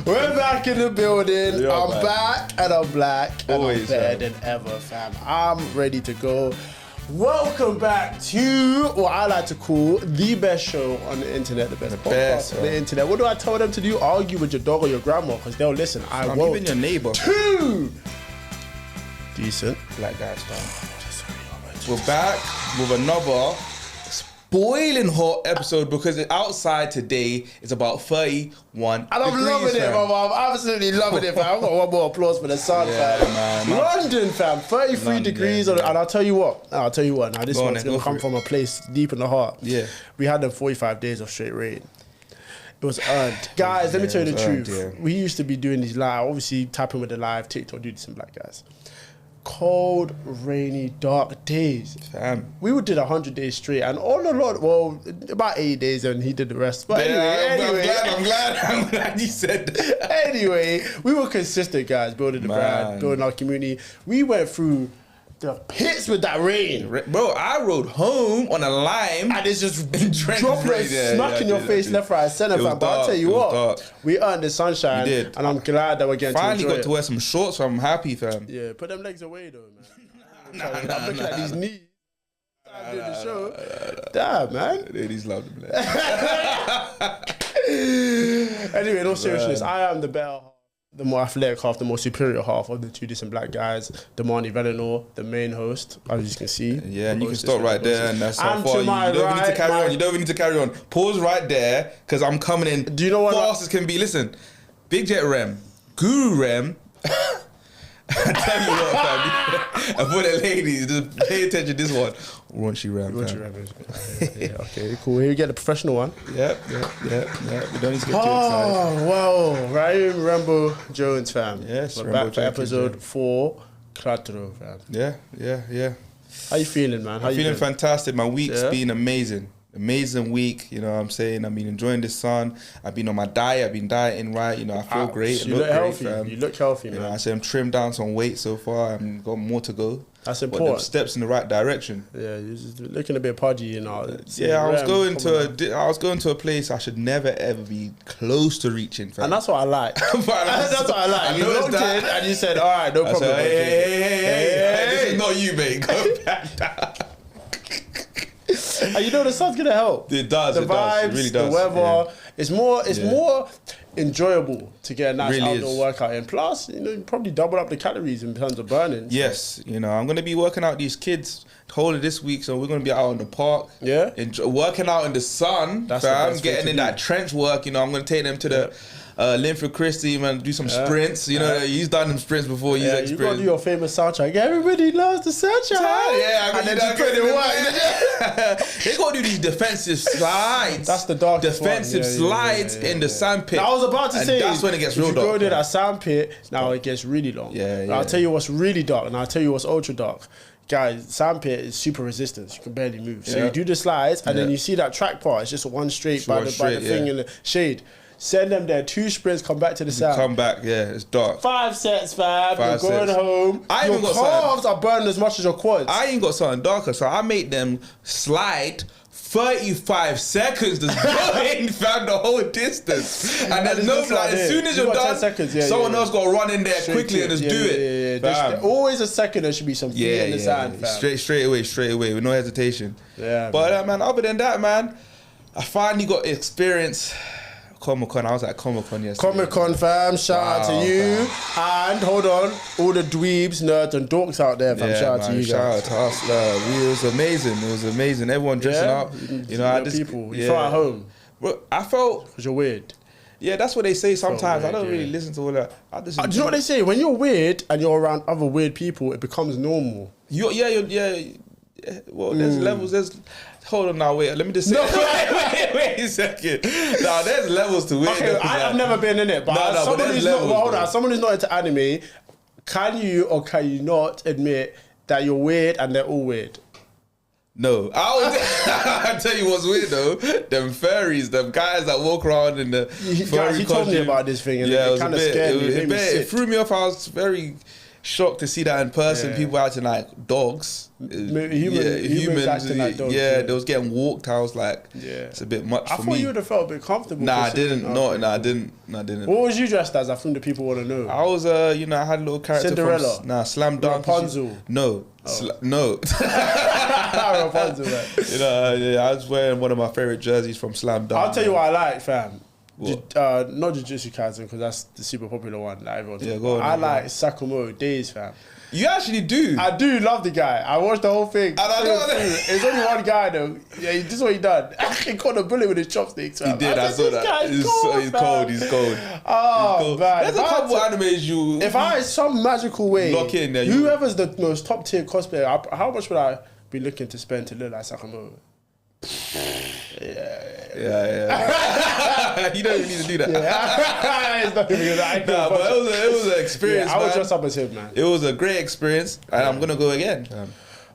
We're back in the building. Yeah, I'm man. back and I'm black and Always, I'm better than ever, fam. I'm ready to go. Welcome back to what I like to call the best show on the internet, the best podcast on the internet. What do I tell them to do? Argue with your dog or your grandma because they'll listen. I'm won't. Even your neighbor. Two decent Black guys, fam. We're back with another boiling hot episode because outside today is about 31 and I'm degrees, loving it, fam. mama. I'm absolutely loving it, fam. I've got one more applause for the sun, fam. Man. London, fam. 33 London, degrees. yeah. And I'll tell you what. Now, this Go on one's then, going to go come for it. from a place deep in the heart. Yeah. We had them 45 days of straight rain. It was earned. Guys, let me tell you the truth. Earned, yeah. We used to be doing these live, obviously tapping with the live, TikTok, do this and black guys. Cold, rainy, dark days. Fam. We did 100 days straight, and on a lot, well, about 80 days, and he did the rest. But anyway, I'm glad you said that. Anyway, we were consistent, guys, building the brand, building our community. We went through the pits with that rain. Bro, I rode home on a lime. And it's just Drenched droplets rain, smacking your face left, right, and center, It was fam. But I'll dark, tell you it was what, dark. we earned the sunshine, We did. and I'm glad that we're getting Finally to enjoy got to wear some shorts, so I'm happy, fam. Yeah, put them legs away, though, man. I'm looking at these knees. I'm doing the show. Damn, man. Ladies love them. Anyway, in all seriousness, I am the better half, the more athletic half, the more superior half of the two decent black guys. Damani Velinor, the main host, as you can see. Yeah, and you can stop right there, and that's how And far to you my don't even need to right, carry my- on. You don't even need to carry on. Pause right there, because I'm coming in. Do you know what? Fast as can be. Listen, Big Jet Rem, Guru Rem. I tell you what, fam. And for the ladies, just pay attention to this one. Raunchy Rem, fam. Yeah, okay, cool. Here we get the professional one. Yep. We don't need to get too excited. Oh, wow. Ryan Rambo Jones, fam. Yes, We're Rambo back for Jones, episode yeah. 4, Clatro, fam. Yeah. How you feeling, man? How I'm you feeling feeling? fantastic. My week's Yeah? been amazing. Amazing week, you know what I'm saying? I've been enjoying the sun. I've been on my diet. I've been dieting right. You know, I feel great. You I look great, healthy. fam. You look healthy, You know, man. I say I'm trimmed down some weight so far. I've got more to go. That's But them important. steps in the right direction. Yeah, you're just looking a bit pudgy, you know. Yeah, I was going to a place I should never ever be close to reaching, fam. And that's what I like. That's what I like. I You noticed looked that. in and you said, all right, no I problem. said, hey, this Hey. is not you, mate. Go back down. And you know the sun's gonna help. It does. The It vibes, does. It really does. the weather. Yeah. It's more Yeah. enjoyable to get a nice Really outdoor is. workout in. Plus, you know, you probably double up the calories in terms of burning. Yes, you know, I'm going to be working out these kids whole of this week, so we're going to be out in the park. Yeah? Working out in the sun, That's the fam, best way getting to in be. that trench work, you know, I'm going to take them to the Linford Christie, man, do some sprints, you know, he's done them sprints before, he's Yeah, you gotta experienced. do your famous soundtrack. Everybody loves the soundtrack. Yeah, and then just put it white. They gotta do these defensive slides. That's the darkest defensive one. Yeah, slides yeah, in the sandpit. Now, I was about to And say, that's when it gets real if you go dark. to that sandpit, now it gets really long. Yeah, Now, I'll yeah. tell you what's really dark, and I'll tell you what's ultra dark. Guys, sandpit is super resistance. You can barely move. So Yeah. you do the slides, and then Yeah. you see that track part. It's just one straight by one the straight, thing yeah. in the shade. Send them there, 2 sprints, come back to the sand. Come back, yeah, it's dark. 5 sets, fam. You're 5 going sets. home. I Your even got calves are burning as much as your quads. I ain't got something darker, so I made them slide 35 seconds to go in, fam, the whole distance. And there's no, just like as this. soon as You you're got 10 done, seconds, yeah, someone yeah, else got to run in there Straight quickly to and just yeah, do yeah, it. yeah. Fam. There's always a second there should be some feet in the sand, fam. Straight away, with no hesitation. Yeah, But man, other than that, man, I finally got experience Comic-Con. I was at Comic-Con yesterday. Comic-Con, fam, shout out to you. And hold on, all the dweebs, nerds, and dorks out there, fam. Shout out to you Shout guys. out to us. It was amazing. It was amazing. Everyone dressing Yeah? up. You know, I Your just people. You felt at home Bro, I felt. because you're weird. Yeah, that's what they say sometimes. weird, I don't really yeah. listen to all that. I just Do you know what they say? When you're weird and you're around other weird people, it becomes normal. Well, there's levels. Hold on now. Wait. Let me just say. No. Wait a second. Now there's levels to weird. Okay, I've never been in it, but but someone there's who's not, levels, hold bro. on, someone who's not into anime, can you or can you not admit that you're weird and they're all weird? No, I tell you what's weird though. Them furries, them guys that walk around in the Guys, furry he told me costume. about this thing and Yeah, it it was kind a of bit. scared me. It It made me it sick. threw me off. I was very. shocked to see that in person. Yeah. People acting like dogs. Humans acting like dogs. Yeah, they was getting walked. I was like, Yeah. it's a bit much I for thought me. you would have felt a bit comfortable. Nah, I didn't. considering- No, okay, nah, I cool. didn't. No, I didn't. What was you dressed as? I think the people want to know. I was, you know, I had a little character Cinderella? from Slam Dunk. Rapunzel? No, no. Rapunzel, man. You know, yeah, I was wearing one of my favorite jerseys from Slam Dunk. I'll tell you what I like, fam. What? Not Jujutsu Kaisen, because that's the super popular one that everyone's Yeah, talking go on, about. I go like Sakamoto Days, fam. You actually do. I do love the guy. I watched the whole thing. I know that. There's only one guy though. Yeah, this is what he done. He caught a bullet with his chopsticks. He Fam. did. I said, saw this that. guy's He's fam. cold. He's cold. Oh Cold. man, There's a couple animes you. If I in some magical way Lock in there, you- whoever's the most top tier cosplayer, how much would I be looking to spend to look like Sakamoto? Yeah. You don't even need to do that. Yeah. It's not because I can't Nah, but watch it was an experience. Yeah, I would man. dress up as him, man. It was a great experience, and I'm gonna go again.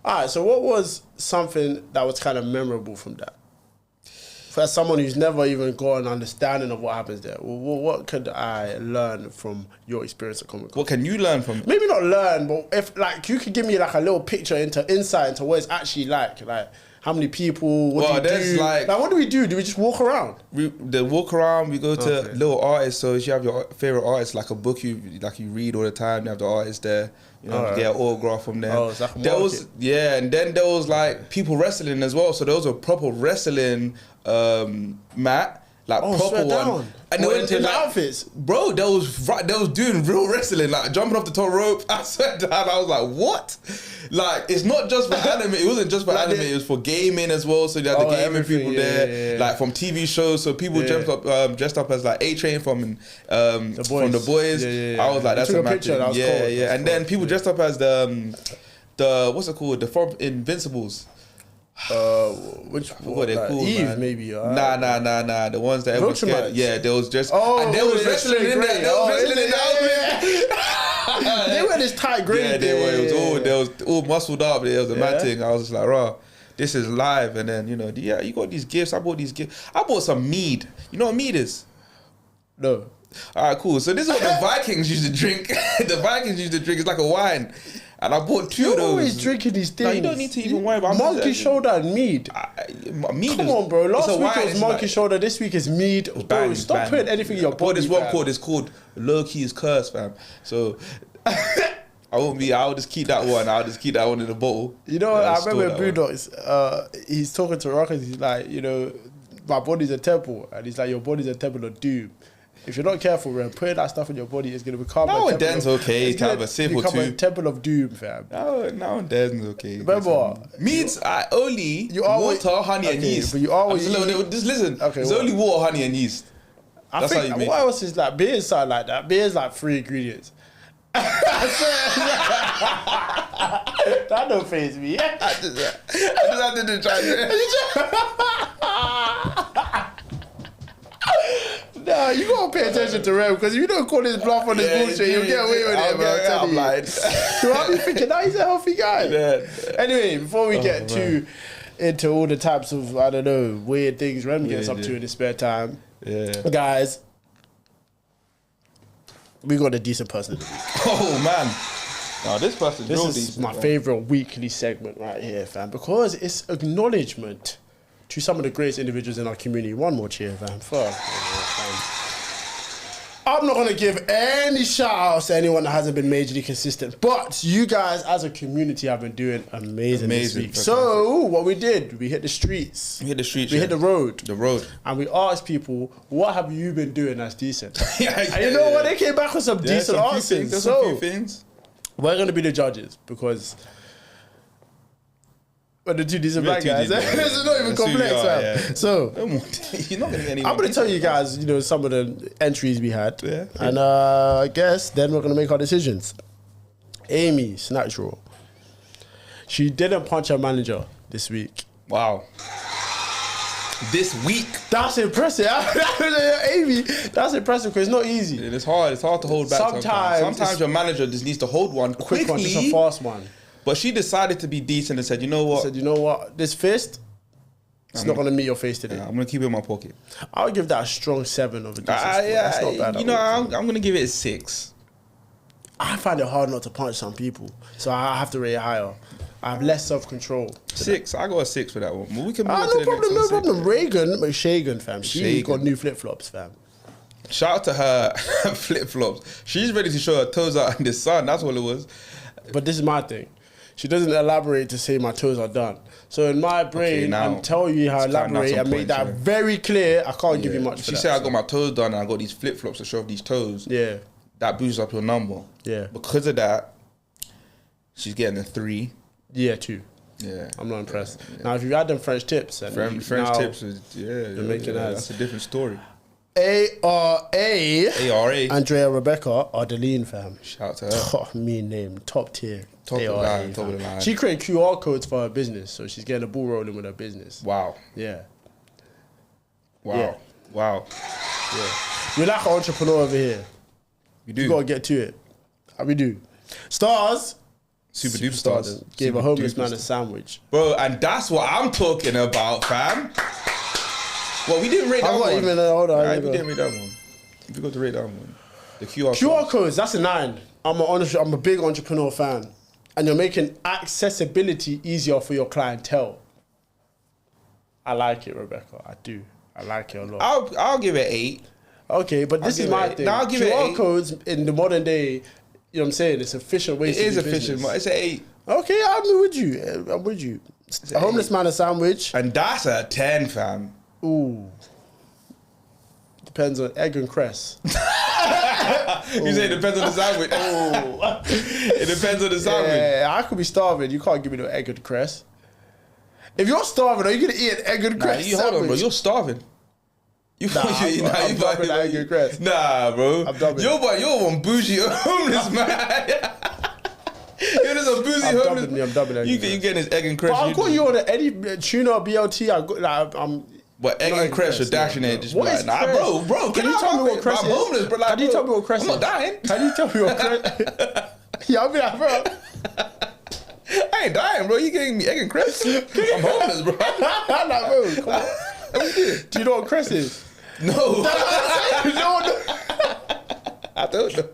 Alright, so what was something that was kind of memorable from that? For someone who's never even got an understanding of what happens there, what could I learn from your experience at Comic Con? What can you learn from it? Maybe not learn, but if like you could give me like a little picture insight into what it's actually like how many people, what do you there's do? like what do we do? Do we just walk around? The walk around, we go to Okay. little artists. So if you have your favorite artist, like a book you read all the time, you have the artist there. You know, Alright. get an autograph from them. Oh, it's like a there was market. and then there was like people wrestling as well. So there was a proper wrestling mat, like proper swear one. down. And What, they were in the like, outfits? bro, they was doing real wrestling, like jumping off the top rope. I swear down, I was like, what? Like, it's not just for anime. It wasn't just for Like anime. It was for gaming as well. So you had the gaming everything, people yeah, there, yeah. like from TV shows. So people Yeah. dressed up as like A-Train from Boys. the boys. Yeah. I was like, You that's took a a mad picture, thing. that was Yeah, cool. yeah. That's And then cool. people dressed up as the what's it called? The from Invincibles. What they're called, Eve, man. maybe. Nah. The ones that everyone's Viltrumites. scared. Yeah, there was just Oh, and there was yeah, wrestling in straight there. grey. There was Oh, wrestling in is there. They wear this tight grey. Yeah, they were. It was all muscled up. It was a mad Yeah. thing. I was just like, raw. This is live, and then you got these gifts. I bought these gifts. I bought some mead. You know what mead is? No. All right, cool. So this is what the Vikings used to drink. The Vikings used to drink. It's like a wine, and I bought two You're of those. always drinking these things. No, you don't need to even worry about. Monkey shoulder and mead. Mead. Come on, bro. Last week wine, it was it's monkey like- shoulder. This week is mead. Bro, Bang, stop bang. putting anything in your I body. bought this one fam. called. It's called Low Key's Curse, fam. So I'll just keep that one. I'll just keep that one in the bottle. You know, Yeah, I store remember that one. Boondocks, he's talking to Rockets, he's like, my body's a temple. And he's like, your body's a temple of doom. If you're not careful, man, putting that stuff in your body is going to become Now a and temple then's of, okay it's to have gonna a sip or become a two. temple of doom, fam. Now and then it's okay. Remember, Meats are only You always- water, honey, and okay, yeast. but you always- just listen. Okay, it's what? only water, honey, and yeast. I That's think, how you make what else is like, beer is something like that. Beer is like 3 ingredients. That don't faze me. I just had to try Nah, you gotta pay attention to Rem, because if you don't call his bluff on this bullshit, you'll get away with it, man. I'm telling you. blind. So I'll be thinking, nah, he's a healthy guy. Yeah. Anyway, before we get too into all the types of, I don't know, weird things Rem gets up to in his spare time, guys, we got a decent person of the week. Oh man. Now this person. This is my favorite weekly segment right here, fam, because it's acknowledgement to some of the greatest individuals in our community. One more cheer, fam. Fuck. I'm not going to give any shout-outs to anyone that hasn't been majorly consistent, but you guys as a community have been doing amazing this week. Fantastic. So what we did, we hit the streets. We hit the streets. We hit the road. The road. And we asked people, what have you been doing that's decent? Yeah, And you know what? They came back with some Yeah, decent some few answers. things. There's some So few things. we're going to be the judges because we're the two decent We're black two guys. decent black This is not even That's who we complex, are, fam. yeah. So You're not gonna get any. I'm going to tell you guys, some of the entries we had. Yeah. And I guess then we're going to make our decisions. Amy Snatchroll. She didn't punch her manager this week. Wow. This week. That's impressive. Amy, that's impressive because it's not easy. It's hard. It's hard to hold back. Sometimes Sometimes your manager just needs to hold one Quick one, just a quickly. fast one. But she decided to be decent and said, "You know I what? said, you know what? This fist, it's not going to meet your face today. I'm gonna keep it in my pocket." I would give that a strong 7 of a decent score. That's not bad You at know, all. I'm gonna give it a 6. I find it hard not to punch some people, so I have to rate it higher. I have less self-control. 6. I got a 6 for that one. Well, we can move No on to the problem, next no one. problem. Reagan McShagan, fam. She Shagan. got new flip-flops, fam. Shout out to her flip-flops. She's ready to show her toes out in the sun. That's all it was. But this is my thing. She doesn't elaborate to say my toes are done. So in my brain, now, I'm telling you how to it's cutting out elaborate some and make points, that yeah. very clear. I can't give you much for She that. said I got my toes done and I got these flip-flops to show off these toes. Yeah. That boosts up your number. Yeah. Because of that, she's getting a 3. Yeah, 2. Yeah. I'm not impressed. Now, if you add them French tips... and French now tips is, making ads. that's a different story. ARA, ARA. Andrea Rebecca, Ardeline, fam. Shout out to her. Oh, mean name. Top tier. Top of the ARA, line, top fam. of the line. She created QR codes for her business, so she's getting the ball rolling with her business. Wow. Yeah. Wow. Yeah. Wow. Yeah. We're like an entrepreneur over here. We do. You gotta get to it. How we do? Stars. Super duper stars. Gave Super a homeless duper man a stars. sandwich. Bro, and that's what I'm talking about, fam. Well, we didn't rate that I'm not one. even hold on. Right, we didn't rate that one. If we got to rate that one. The QR QR codes, that's a 9. I'm a big entrepreneur fan. And you're making accessibility easier for your clientele. I like it, Rebecca. I do. I like it a lot. I'll give it 8. Okay, but this is give my it- thing. no, I'll give it QR 8. codes in the modern day, you know what I'm saying? It's efficient ways It to is do efficient, business. but it's an 8. Okay, I'm with you. I'm with you. A homeless man a sandwich. And that's a 10, fam. Ooh. Depends on egg and cress. You say it depends on the sandwich. Oh. It depends on the sandwich. Yeah, I could be starving. You can't give me no egg and cress. If you're starving, are you gonna eat an egg and Nah, cress? you hold on, bro. sandwich? You're starving. You, Nah, I'm dubbing egg and cress. Nah, bro. I'm dubbing. You're one bougie homeless man. You're just a bougie I'm homeless. dubbing, I'm dubbing egg You and get cress. getting this egg and cress. But I'll call you on any tuna or BLT. I'm. But egg Not and cress, you're yeah, dashing bro. it. Just What be like, is nah, cress? bro. Can you tell me what cress I'm is? homeless, bro. Like, Can you tell me what cress I'm is? not dying. Can you tell me what cress? Yeah, I'll be like, bro. I ain't dying, bro. You getting me egg and cress? I'm homeless, bro. I'm like, bro, come on. Do you know what cress is? No. No. I don't know.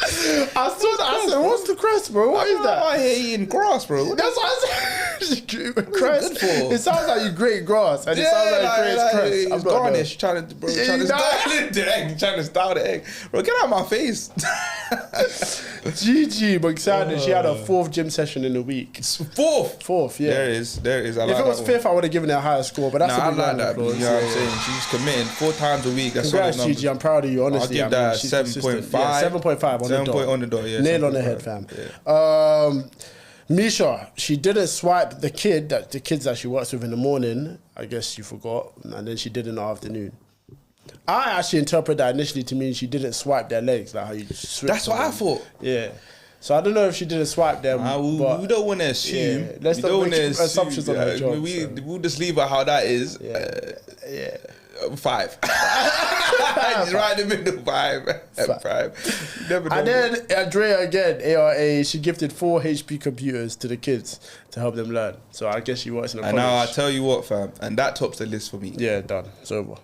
I said, what's the crest, bro? What is I'm that? out here eating grass, bro. That's what I said. Crest. good for? It sounds like you grate grass, and it sounds like you create crest. It's I'm not garnish, trying to Yeah, style you the egg, trying to style the egg. Bro, get out of my face. GG, but excited. She had her 4th gym session in a week. It's 4th. 4th, yeah. There it is. I like If it was that one. 5th, I would have given it a higher score, but that's Nah, a I big like round of that. You know applause. what I'm saying? She's committing 4 times a week. That's Congrats, solid numbers. Gigi. I'm proud of you, honestly. I'll give that she's 7.5. consistent. Yeah, 7.5 on the 7 dot. point on the dot, yeah. Nail on the head, 7.5. fam. Misha, she didn't swipe the kids that she works with in the morning. I guess she forgot, and then she did in the afternoon. I actually interpret that initially to mean she didn't swipe their legs, like how you switch. That's what I thought. Yeah. So I don't know if she didn't swipe them. but We don't want to assume. Yeah, let's we not don't make wanna assumptions on her job, We'll just leave out how that is. yeah. 5. Just right in the middle. 5. 5. Never know. And then Andrea again, ARA, she gifted 4 HP computers to the kids to help them learn. So I guess she works in a And now I college. tell you what, fam, and that tops the list for me. Yeah, done. It's over.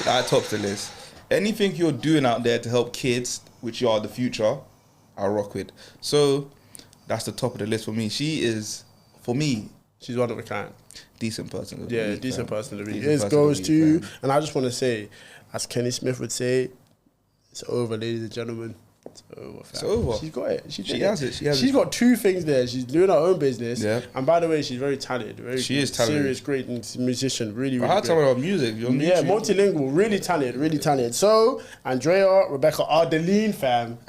That tops the list. Anything you're doing out there to help kids, which you are the future, I'll rock with. So that's the top of the list for me. She is, for me, She's one of a kind. decent person. of the Yeah, week, decent fam. person to read. Decent It person goes of the week, to, fam. and I just want to say, as Kenny Smith would say, it's over, ladies and gentlemen. It's over, fam. It's over. She's got it. She has it. She has She's it. got 2 things there. She's doing her own business. Yeah. And by the way, she's very talented. She is talented. Serious, great musician. Really, I really heard great. talking about music. You're on Yeah, YouTube. multilingual, really talented, really talented. So, Andrea, Rebecca, Ardeline, fam.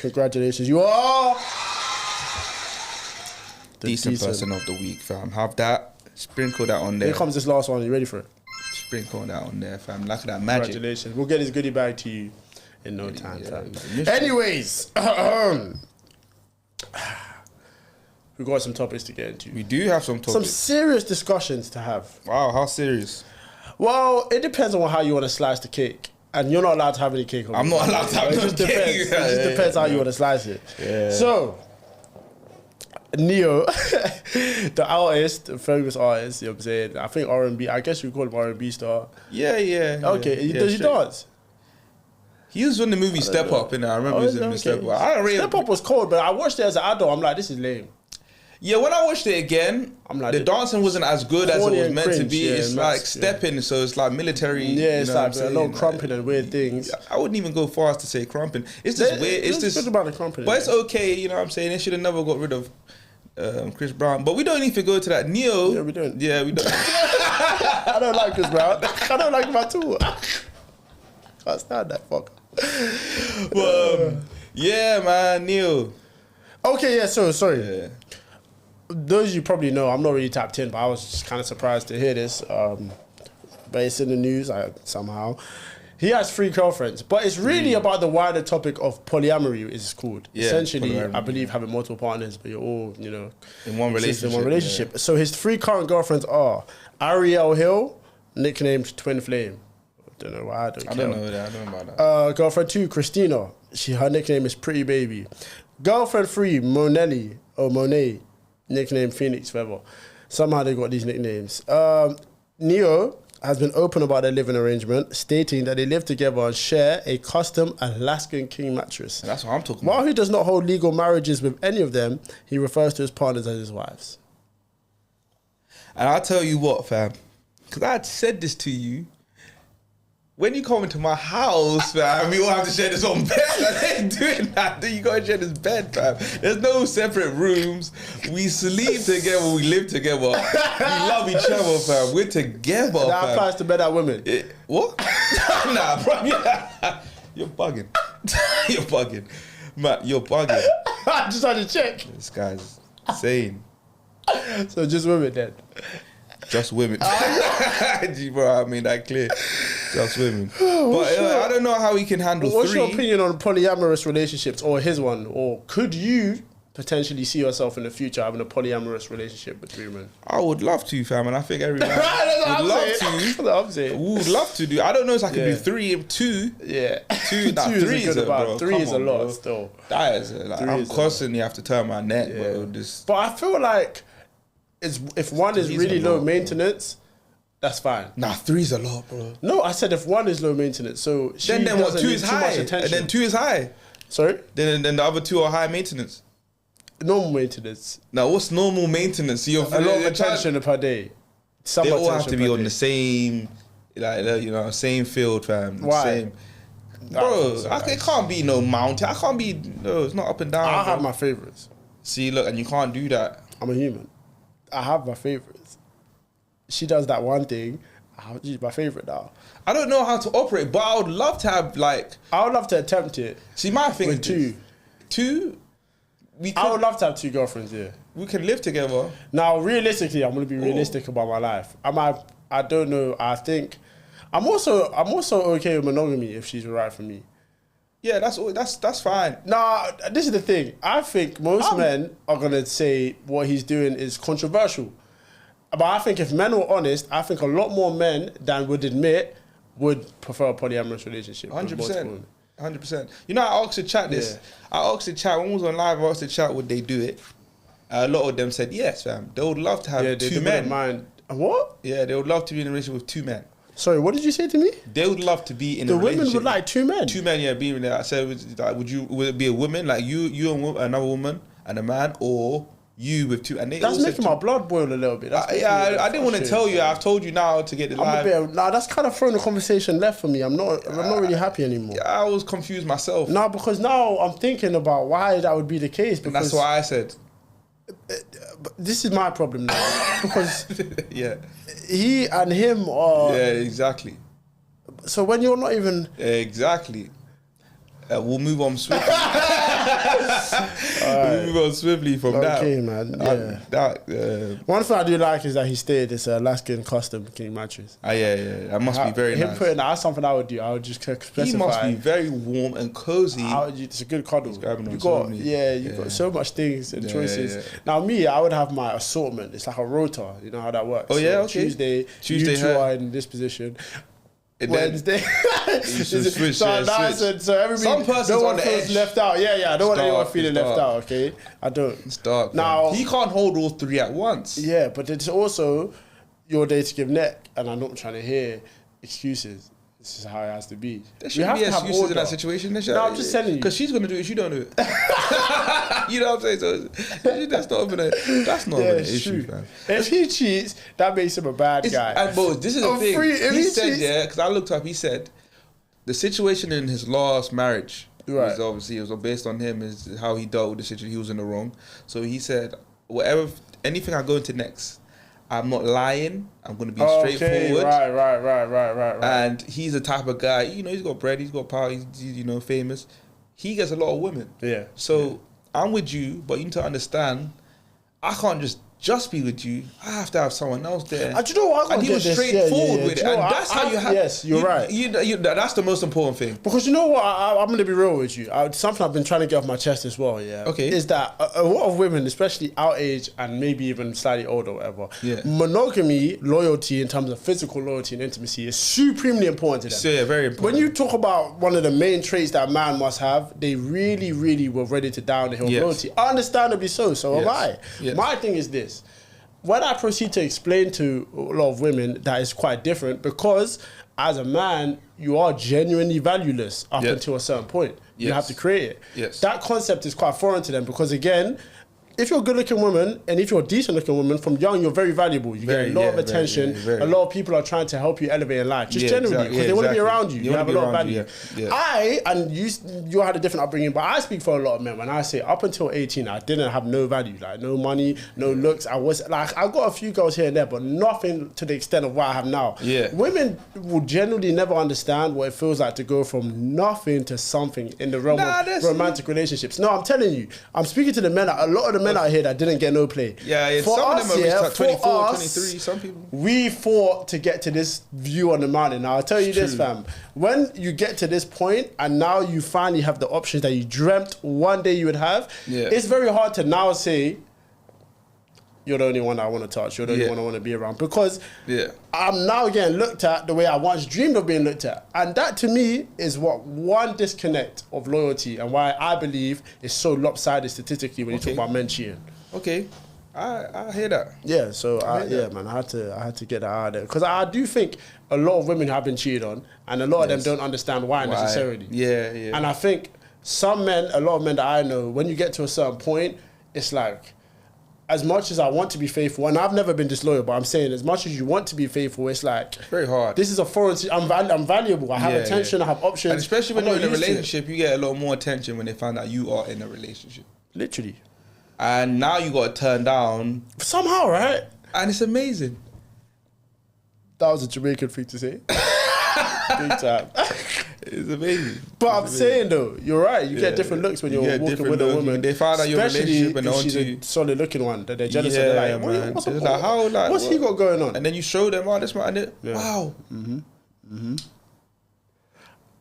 Congratulations. You are the Decent person of the week, fam. Have that. Sprinkle that on there. Here comes this last one. Are you ready for it? Sprinkle that on there, fam. Look at that magic. Congratulations. We'll get this goodie bag to you in no time, fam. Mission. Anyways, we've got some topics to get into. We do have some Some topics. serious discussions to have. Wow, how serious? Well, it depends on how you want to slice the cake. And you're not allowed to have any cake on I'm it. not allowed to have It no just cake. depends. It just depends how you want to slice it. Yeah. So, Neo, the artist, the famous artist, you know what I'm saying? I think R&B, I guess we call him R&B star. Yeah. Okay, yeah, does he straight. dance? He was in the movie Step Up, and I remember he was in the movie Step Up. I don't really. Step Up was cold, but I watched it as an adult. I'm like, this is lame. Yeah, when I watched it again, I'm like, the dancing wasn't as good as it was meant to be. It's like stepping, so it's like military. Yeah, it's like a lot of crumping and weird things. I wouldn't even go far as to say crumping. It's just weird. It's just good about the crumping, but it's okay. You know what I'm saying? They should have never got rid of Chris Brown. But we don't need to go to that. Neo. Yeah, we don't. Yeah, we don't. I don't like Chris Brown. I don't like him at all. Can't stand that fucker. But yeah, man, Neo. Okay, yeah. So sorry. Yeah. Those you probably know, I'm not really tapped in, but I was just kind of surprised to hear this. But it's in the news somehow. He has 3 girlfriends, but it's really about the wider topic of polyamory, it's called. Yeah, essentially, polyamory. I believe having multiple partners, but you're all, in one relationship. Yeah. So his 3 current girlfriends are Ariel Hill, nicknamed Twin Flame. I don't know why. I don't know that. I don't know about that. Girlfriend 2, Christina. Her nickname is Pretty Baby. Girlfriend 3, Monet. Nickname Phoenix Feather. Somehow they got these nicknames. Neo has been open about their living arrangement, stating that they live together and share a custom Alaskan king mattress. That's what I'm talking about. While he does not hold legal marriages with any of them, he refers to his partners as his wives. And I'll tell you what, fam, because I had said this to you. When you come into my house, fam, we all have to share this on bed. I ain't doing that. You gotta share this bed, fam. There's no separate rooms. We sleep together. We live together. We love each other, fam. We're together, fam. That applies to men and women. What? Nah, bro. You're bugging. You're bugging. Matt, you're bugging. I just had to check. This guy's insane. So just women then? Just women. Bro, I made that clear. Just women. But I don't know how he can handle 3. What's your opinion on polyamorous relationships, or his one? Or could you potentially see yourself in the future having a polyamorous relationship with 3 men? I would love to, fam, and I think everyone would love to. We would love to do. I don't know if I can do 3, 2. Yeah. 2, nah, 3 is a bro. 3 is a lot, bro. Still. That is I'm constantly have to turn my neck, bro. But I feel like if one is really low maintenance, that's fine. Nah, 3's a lot, bro. No, I said if one is low maintenance, so she then what? 2 is too high, much attention. and then 2 is high. Sorry. Then the other 2 are high maintenance. Normal maintenance. Now, what's normal maintenance? You're a lot of attention per day. They all have to be on the same, same field, fam. Why? Same. Bro, it can't be no mountain. It's not up and down. I have my favorites. See, look, and you can't do that. I'm a human. I have my favorites. She does that one thing. She's my favorite now. I don't know how to operate, but I would love to have I would love to attempt it. See, my thing with is 2. I would love to have 2 girlfriends. Yeah, we can live together. Now, realistically, I'm gonna be realistic about my life. I don't know. I think I'm also okay with monogamy if she's right for me. Yeah, that's fine. Nah, this is the thing. I think most men are gonna say what he's doing is controversial. But I think if men were honest, I think a lot more men than would admit would prefer a polyamorous relationship. 100%. 100%. You know, I asked the chat this. Yeah. I asked the chat, when we was on live, I asked the chat, would they do it? A lot of them said yes, fam. They would love to have 2 men. Mind. What? Yeah, they would love to be in a relationship with 2 men. Sorry, what did you say to me? They would love to be in a relationship. The women would like 2 men? 2 men, yeah, being there. I said, would it be a woman, like you and another woman and a man, or you with 2? And they that's making my blood boil a little bit. I didn't want to tell you. I've told you now to get the live. That's kind of throwing the conversation left for me. I'm not really happy anymore. Yeah, I was confused myself. No, because now I'm thinking about why that would be the case. Because and that's what I said. This is my problem now. Because yeah, he and him are... Yeah, exactly. So when you're not even... Exactly. We'll move on swiftly. We'll move on swiftly from that. Okay, man. Yeah. One thing I do like is that he stayed this Alaskan custom king mattress. Yeah. That must be very nice. That's something I would do. I would just specify. He must be very warm and cozy. It's a good cuddle. You got so much things and choices. Yeah. Now me, I would have my assortment. It's like a rota. You know how that works. Oh yeah, okay. Tuesday you 2 are in this position. Wednesday. So everybody, no one feels left out. Yeah. I don't want anyone feeling left out, okay? I don't. It's dark. Now, he can't hold all 3 at once. Yeah, but it's also your day to give neck, and I'm not trying to hear excuses. This is how it has to be. There shouldn't be excuses in that situation. No, I'm just telling you. Because she's going to do it if you don't do it. You know what I'm saying? So that's not even an issue, man. If he cheats, that makes him a bad guy. And bro, this is the thing. He said, because I looked up, he said, the situation in his last marriage was obviously, it was based on him, is how he dealt with the situation. He was in the wrong. So he said, anything I go into next, I'm not lying. I'm going to be straightforward. Right. And he's the type of guy, he's got bread, he's got power, he's famous. He gets a lot of women. Yeah. So I'm with you, but you need to understand, I can't just be with you. I have to have someone else there. Do you know what? And he was straightforward with it. And that's how you have... Yes, you're right. That's the most important thing. Because you know what? I'm going to be real with you. Something I've been trying to get off my chest as well, Okay. is that a lot of women, especially our age and maybe even slightly older or whatever, Yeah. monogamy, loyalty in terms of physical loyalty and intimacy is supremely important to them. So, yeah, very important. When you talk about one of the main traits that a man must have, they really, really were ready to down the hill loyalty. Understandably so am I. Yes. My thing is this. When I proceed to explain to a lot of women that it's quite different, because as a man, you are genuinely valueless up until a certain point. You have to create it. Yes. That concept is quite foreign to them because, again, if you're a good-looking woman and if you're a decent-looking woman, from young, you're very valuable. You get a lot of attention. A lot of people are trying to help you elevate in life, just generally, because they want to be around you. You have a lot of value. You had a different upbringing, but I speak for a lot of men. When I say up until 18, I didn't have no value, like no money, no looks. I got a few girls here and there, but nothing to the extent of what I have now. Yeah. Women will generally never understand what it feels like to go from nothing to something in the realm of romantic relationships. No, I'm telling you, I'm speaking to the men. A lot of the men out here that didn't get no play. Yeah, for some us, of them are reached 24, 23, some people. We fought to get to this view on the mountain. Now, I'll tell you this, fam. When you get to this point and now you finally have the options that you dreamt one day you would have, it's very hard to now say, you're the only one I want to touch. You're the only one I want to be around. Because I'm now getting looked at the way I once dreamed of being looked at. And that, to me, is one disconnect of loyalty and why I believe it's so lopsided statistically when you talk about men cheating. Okay. I hear that. Yeah, so man, I had to get that out of there. Because I do think a lot of women have been cheated on and a lot of them don't understand why necessarily. Yeah. And I think a lot of men that I know, when you get to a certain point, it's like, as much as I want to be faithful, and I've never been disloyal, but I'm saying as much as you want to be faithful, it's like... very hard. This is a foreign... I'm valuable. I have attention. I have options. And especially when you're in a relationship, you get a lot more attention when they find out you are in a relationship. Literally. And now you got to turn down... somehow, right? And it's amazing. That was a Jamaican thing to say. Big time. It's amazing. But I'm saying though, you're right. You get different looks when you're walking with a woman. They find out your relationship and she's a solid looking one that they're jealous of. They're like, what's he got going on? And then you show them, this man, and wow.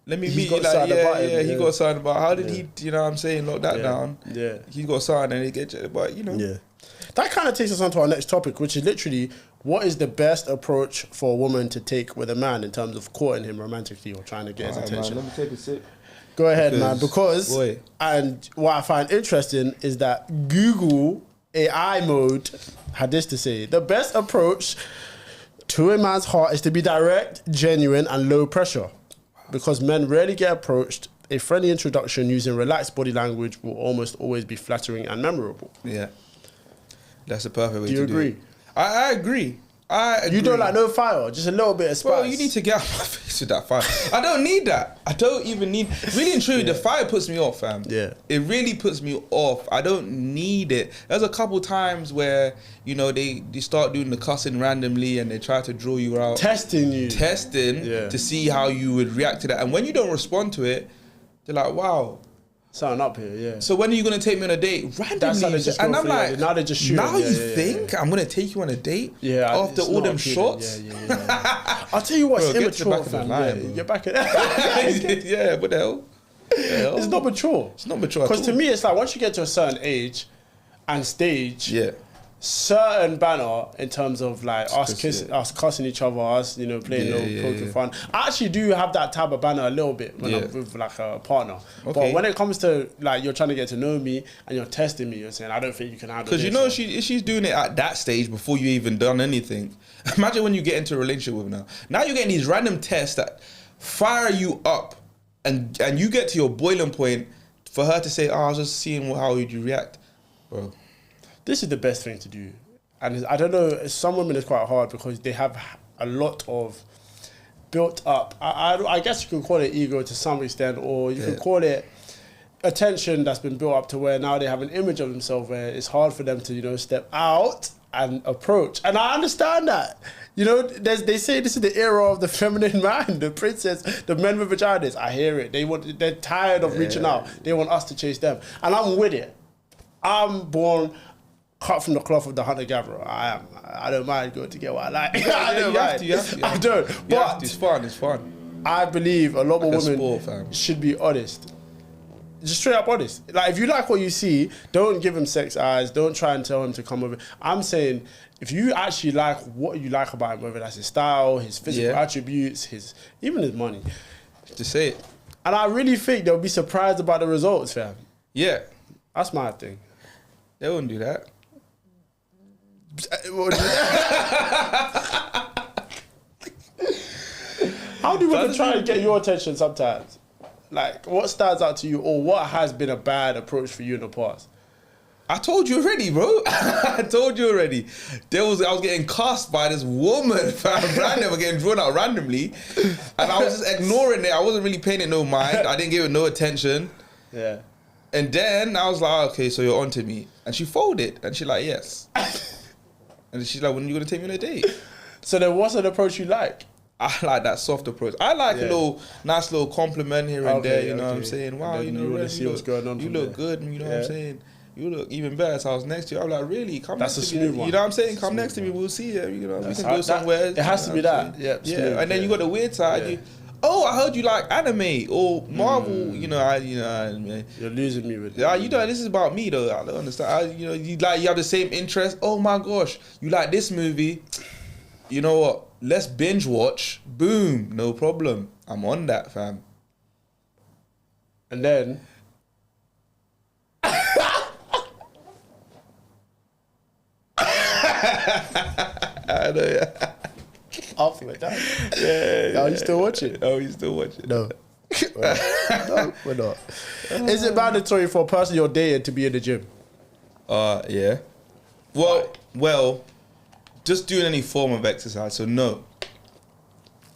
Let me meet you. Like, he got something about. How did he? You know what I'm saying? Lock that down. Yeah, he got something, and he get you. But that kind of takes us on to our next topic, which is literally, what is the best approach for a woman to take with a man in terms of courting him romantically or trying to get his attention? Man, let me take a sip. Go ahead, man. And what I find interesting is that Google AI mode had this to say: the best approach to a man's heart is to be direct, genuine, and low pressure. Because men rarely get approached, a friendly introduction using relaxed body language will almost always be flattering and memorable. Yeah. That's the perfect way to do it. Do you agree? I agree. You don't like no fire, just a little bit of spice. Well, you need to get out of my face with that fire. I don't need that. I don't even need... Really and truly, the fire puts me off, fam. Yeah. It really puts me off. I don't need it. There's a couple times where, they start doing the cussing randomly and they try to draw you out. Testing you. To see how you would react to that. And when you don't respond to it, they're like, wow. Something up here, yeah. So when are you going to take me on a date? Randomly. That's how they just and I'm like, now they just shoot. Now you think I'm going to take you on a date? Yeah. After all them shots? Yeah. I'll tell you what's immature, fam. You're back in Yeah, what the hell? It's not mature. It's not mature at all. Because to me, it's like once you get to a certain age and stage... Yeah. Certain banner in terms of like us cussing each other, us playing poker fun. I actually do have that type of banner a little bit when I'm with like a partner. Okay. But when it comes to like you're trying to get to know me and you're testing me, you're saying I don't think you can handle this. Because she's doing it at that stage before you even done anything. Imagine when you get into a relationship with her now. Now you're getting these random tests that fire you up, and you get to your boiling point, for her to say, "Oh, I was just seeing how would you react," bro. This is the best thing to do, and I don't know. Some women it's quite hard because they have a lot of built up. I guess you could call it ego to some extent, or you could call it attention that's been built up to where now they have an image of themselves where it's hard for them to step out and approach. And I understand that. They say this is the era of the feminine man, the princess, the men with vaginas. I hear it. They're tired of reaching out. They want us to chase them. And I'm with it. I'm born cut from the cloth of the hunter-gatherer. I am. I don't mind going to get what I like. I don't mind. You have to. I don't. But it's fun. I believe a lot more women sport, should be honest. Just straight up honest. Like, if you like what you see, don't give him sex eyes. Don't try and tell him to come over. I'm saying, if you actually like what you like about him, whether that's his style, his physical attributes, even his money, just say it. And I really think they'll be surprised about the results, fam. Yeah. That's my thing. They wouldn't do that. How do women try and get your attention sometimes? Like, what stands out to you, or what has been a bad approach for you in the past? I told you already, bro. I told you already. I was getting cast by this woman, fam, random, getting drawn out randomly, and I was just ignoring it. I wasn't really paying it no mind. I didn't give it no attention. Yeah. And then I was like, okay, so you're onto me. And she folded, and she's like, yes. And she's like, when are you gonna take me on a date? So then, what's an approach you like? I like that soft approach. I like a nice little compliment here and there. You know what I'm saying? Wow, you want to see what's going on. You look good. You know what I'm saying? You look even better. So I was next to you. I'm like, really? Come That's next a to me. smooth one. You know what I'm saying? Come next to me. We'll see it. You know, we can go somewhere. It has to be that. Yeah. Yeah. And then you got the weird side. Yeah. I heard you like anime or Marvel. You know, you're losing me with. You know, this is about me though. I don't understand. You have the same interest. Oh my gosh, you like this movie? You know what? Let's binge watch. Boom, no problem. I'm on that, fam. And then. I know, yeah. Off with that. Yeah. Are you still watching? Oh, you still watching? No. No, we're not. Is it mandatory for a person you're dating to be in the gym? Yeah. Well, just doing any form of exercise. So no.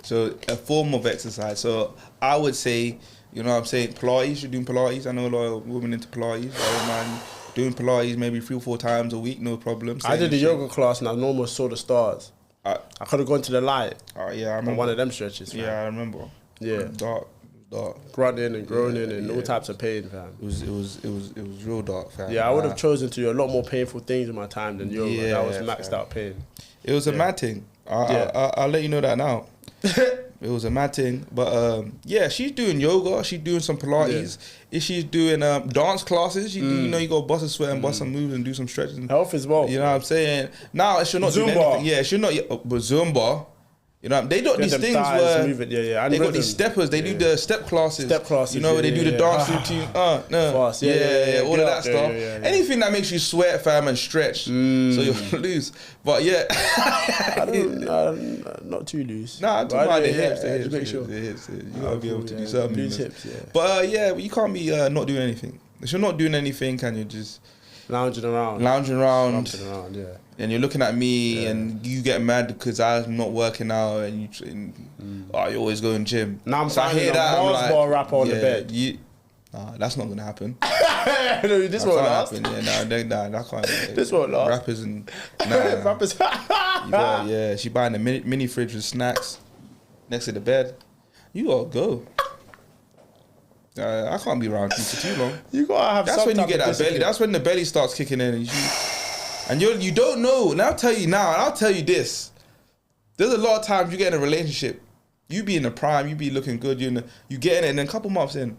So a form of exercise. So I would say, you know what I'm saying, Pilates. You're doing Pilates. I know a lot of women into Pilates. I don't mind doing Pilates maybe 3 or 4 times a week. No problem. I did a yoga class and I almost saw the stars. I could have gone to the light. Oh yeah, I remember. On one of them stretches. Fam. Yeah, I remember. Yeah. Dark. Grunting and groaning and all types of pain, fam. It was real dark, fam. Yeah, I would have chosen to do a lot more painful things in my time than yoga. Yeah, that was maxed out pain. It was a mad thing. I'll let you know that now. It was a mad thing, but she's doing yoga. She's doing some Pilates. If she's doing dance classes, you gotta bust a sweat and bust some moves and do some stretching. Health as well. You know what I'm saying? Now she'll not do anything. Yeah, she'll not. But Zumba. You know, they got these things where and they got these steppers. They do the step classes. You know, where they do the dance routine. Fast. All of that stuff. Anything that makes you sweat, fam, and stretch, so you're loose. But yeah, not too loose. Nah, I'm talking about the hips. Just make sure. The hips. You gotta be able to do something. Loose hips. Yeah. But you can't be not doing anything. If you're not doing anything, can you just lounging around, yeah. And you're looking at me and you get mad because I'm not working out and you always go in gym. Now I'm finding a Mars bar rapper on the bed. Nah, that's not gonna happen. No, this won't last. Happen. Yeah, that can't. This won't last. Rappers and rappers. She buying a mini fridge with snacks next to the bed. You gotta go. I can't be around you for too long. You gotta have. That's when you get that belly. That's when the belly starts kicking in, and you don't know. And I'll tell you now. And I'll tell you this. There's a lot of times you get in a relationship, you be in the prime, you be looking good, you get in it, and then a couple months in,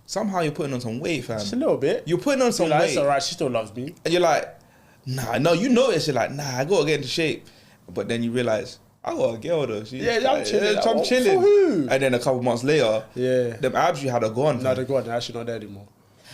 somehow you're putting on some weight, fam. Just a little bit. You're putting on some weight. It's alright. She still loves me. And you're like, nah, no, you know it. You're like, nah, I gotta get into shape. But then you realize, I got a girl though. I'm chilling. I'm chilling. For who? And then a couple months later, them abs you had are gone. No, they're gone. They're actually not there anymore.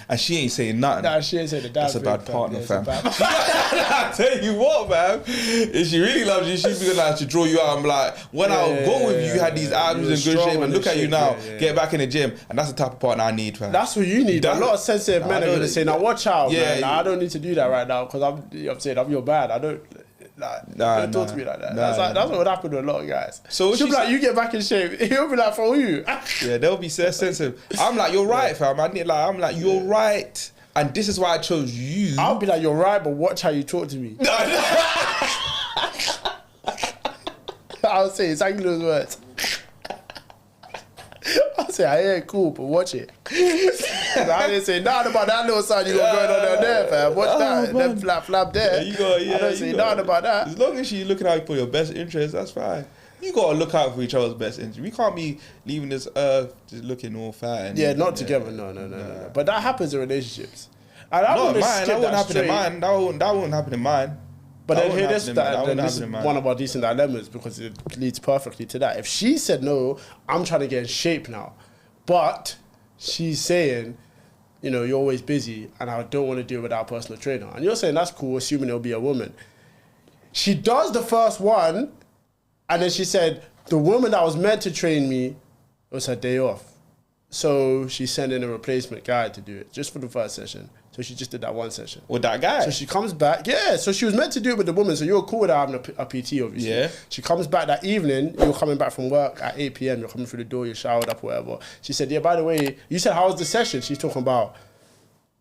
and she ain't saying nothing. Nah, she ain't saying the damn That's a thing, bad partner, Yeah, fam. it's a bad- I tell you what, man. If she really loves you, she'd be gonna have to draw you out. I'm like, when I would go with you, you had these abs You in were good strong shape, and and look at you shit, now, yeah. get back in the gym, and that's the type of partner I need, fam. That's what you need. A lot of sensitive men are know gonna that- say, "Now watch out, Yeah, man. Nah, I don't need to do that right now because I'm saying I'm your man. I don't." Don't talk to me like that. That's what would happen to a lot of guys. So she'll be like, "You get back in shape." He'll be like, "For you." Yeah, they'll be so sensitive. I'm like, you're right, fam. I'm like, you're right. And this is why I chose you. I'll be like, "You're right, but watch how you talk to me." I'll say exactly those words. I'll say, "I ain't cool, but watch it." I didn't say nothing about that little side you got going on down there, fam. Watch that, man. them flap there. I don't say nothing about that. As long as you're looking out for your best interest, that's fine. You gotta look out for each other's best interest. We can't be leaving this earth just looking all fat. And, Not together. No. But that happens in relationships. And I Not wouldn't mine. skip That wouldn't happen in straight. mine. That wouldn't happen in mine. But That then wouldn't here, this, happen in mine. That then wouldn't this is happen in mine. one of our decent dilemmas because it leads perfectly to that. If she said no, I'm trying to get in shape now, but she's saying, you're always busy and I don't want to deal with our personal trainer, and you're saying that's cool, assuming it'll be a woman. She does the first one, and then she said the woman that was meant to train me, it was her day off. So she sent in a replacement guy to do it just for the first session. So she just did that one session. With that guy? So she comes back. Yeah, so she was meant to do it with the woman. So you're cool with her having a PT, obviously. Yeah. She comes back that evening. You're coming back from work at 8 p.m. You're coming through the door. You're showered up, whatever. She said, yeah, by the way, you said, how was the session? She's talking about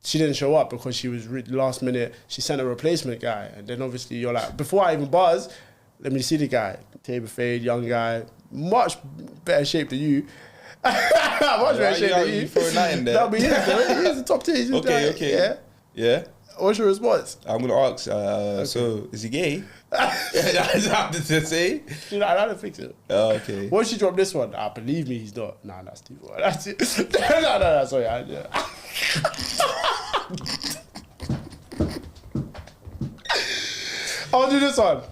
she didn't show up because she was last minute. She sent a replacement guy. And then obviously you're like, before I even buzz, let me see the guy. Taper fade, young guy, much better shape than you. Much better shape than you. You throw a night in there. No, but he is the top tier. He's Okay. Yeah. What's your response? I'm gonna ask. So is he gay? That's what to say. Dude, I don't think so. Oh, okay. Once you drop this one, believe me, he's not. Nah, that's too far. That's it. no, sorry. I'll do this one.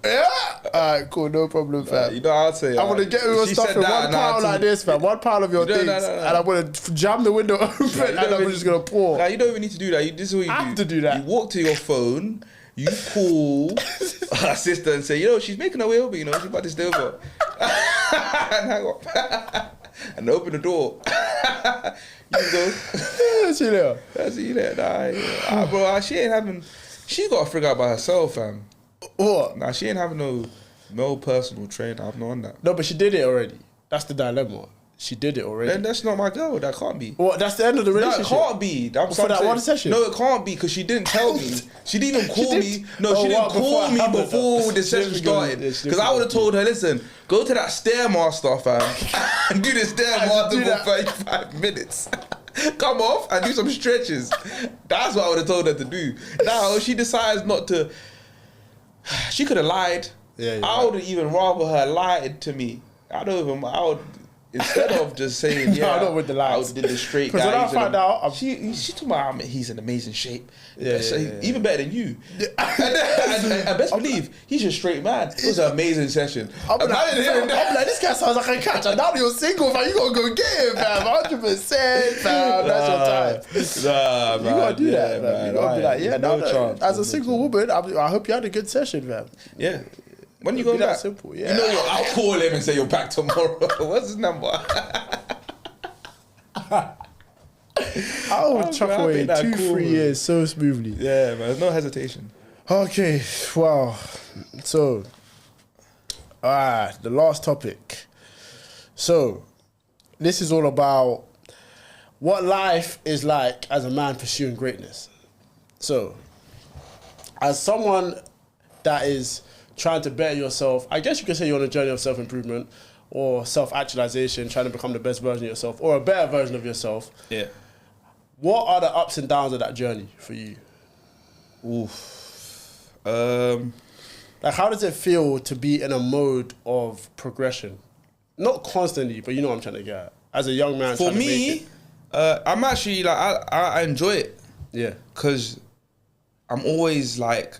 Yeah. Alright, cool, no problem, fam. You know what I'll say. I'm gonna get your stuff in one pile like this, fam. One pile of your things, and I'm gonna jam the window open, and I'm just gonna pour. Nah, you don't even need to do that. This is what you do. I have to do that. You walk to your phone. You call her sister and say, she's making her way over. She's about to stay over. And hang up. And open the door. You can go. See you later. See you later. Nah, bro, she ain't having. She got to figure out by herself, fam. What? Nah, she ain't having no personal trainer. I'm not on that. No, but she did it already. That's the dilemma. She did it already. Then that's not my girl. That can't be. Well, that's the end of the relationship. No, it can't be. For that one session? No, it can't be because she didn't tell me. She didn't even call me. No, she Oh, didn't wow, call me before before the She session didn't go- started. yeah, she didn't Because I go- would have told her, listen, go to that Stairmaster, fam, and do the Stairmaster do for that. 35 minutes. Come off and do some stretches. That's what I would have told her to do. Now, she decides not to. She could have lied. Yeah, I would have even rather her lied to me. I would. Instead of just saying, No, not with the lies. I did the straight guy. Because when I found out, She told me he's in amazing shape. Yeah, So yeah. even better than you. and best believe, he's just straight man. It was an amazing session. I'm like, Imagine him. this guy sounds like a catch. And now that you're single, fam, you gotta go get him, fam. 100%, fam. That's your time. Nah, man. You gotta do that, Yeah, man. You gotta be like, yeah, no no, chance. as a single woman, I hope you had a good session, fam. Yeah. When you It'd go be that back? simple, yeah. You know what? I'll call him and say you're back tomorrow. What's his number? I'll chuck I away think that 2-3 cool. years so smoothly. Yeah, man. There's no hesitation. Okay, wow. So, the last topic. So, this is all about what life is like as a man pursuing greatness. So, as someone that is trying to better yourself, I guess you could say you're on a journey of self-improvement or self-actualization, trying to become the best version of yourself or a better version of yourself. Yeah. What are the ups and downs of that journey for you? Oof. Like, how does it feel to be in a mode of progression? Not constantly, but you know what I'm trying to get at. As a young man, For trying to make me, it. I'm actually like I enjoy it Yeah. because I'm always like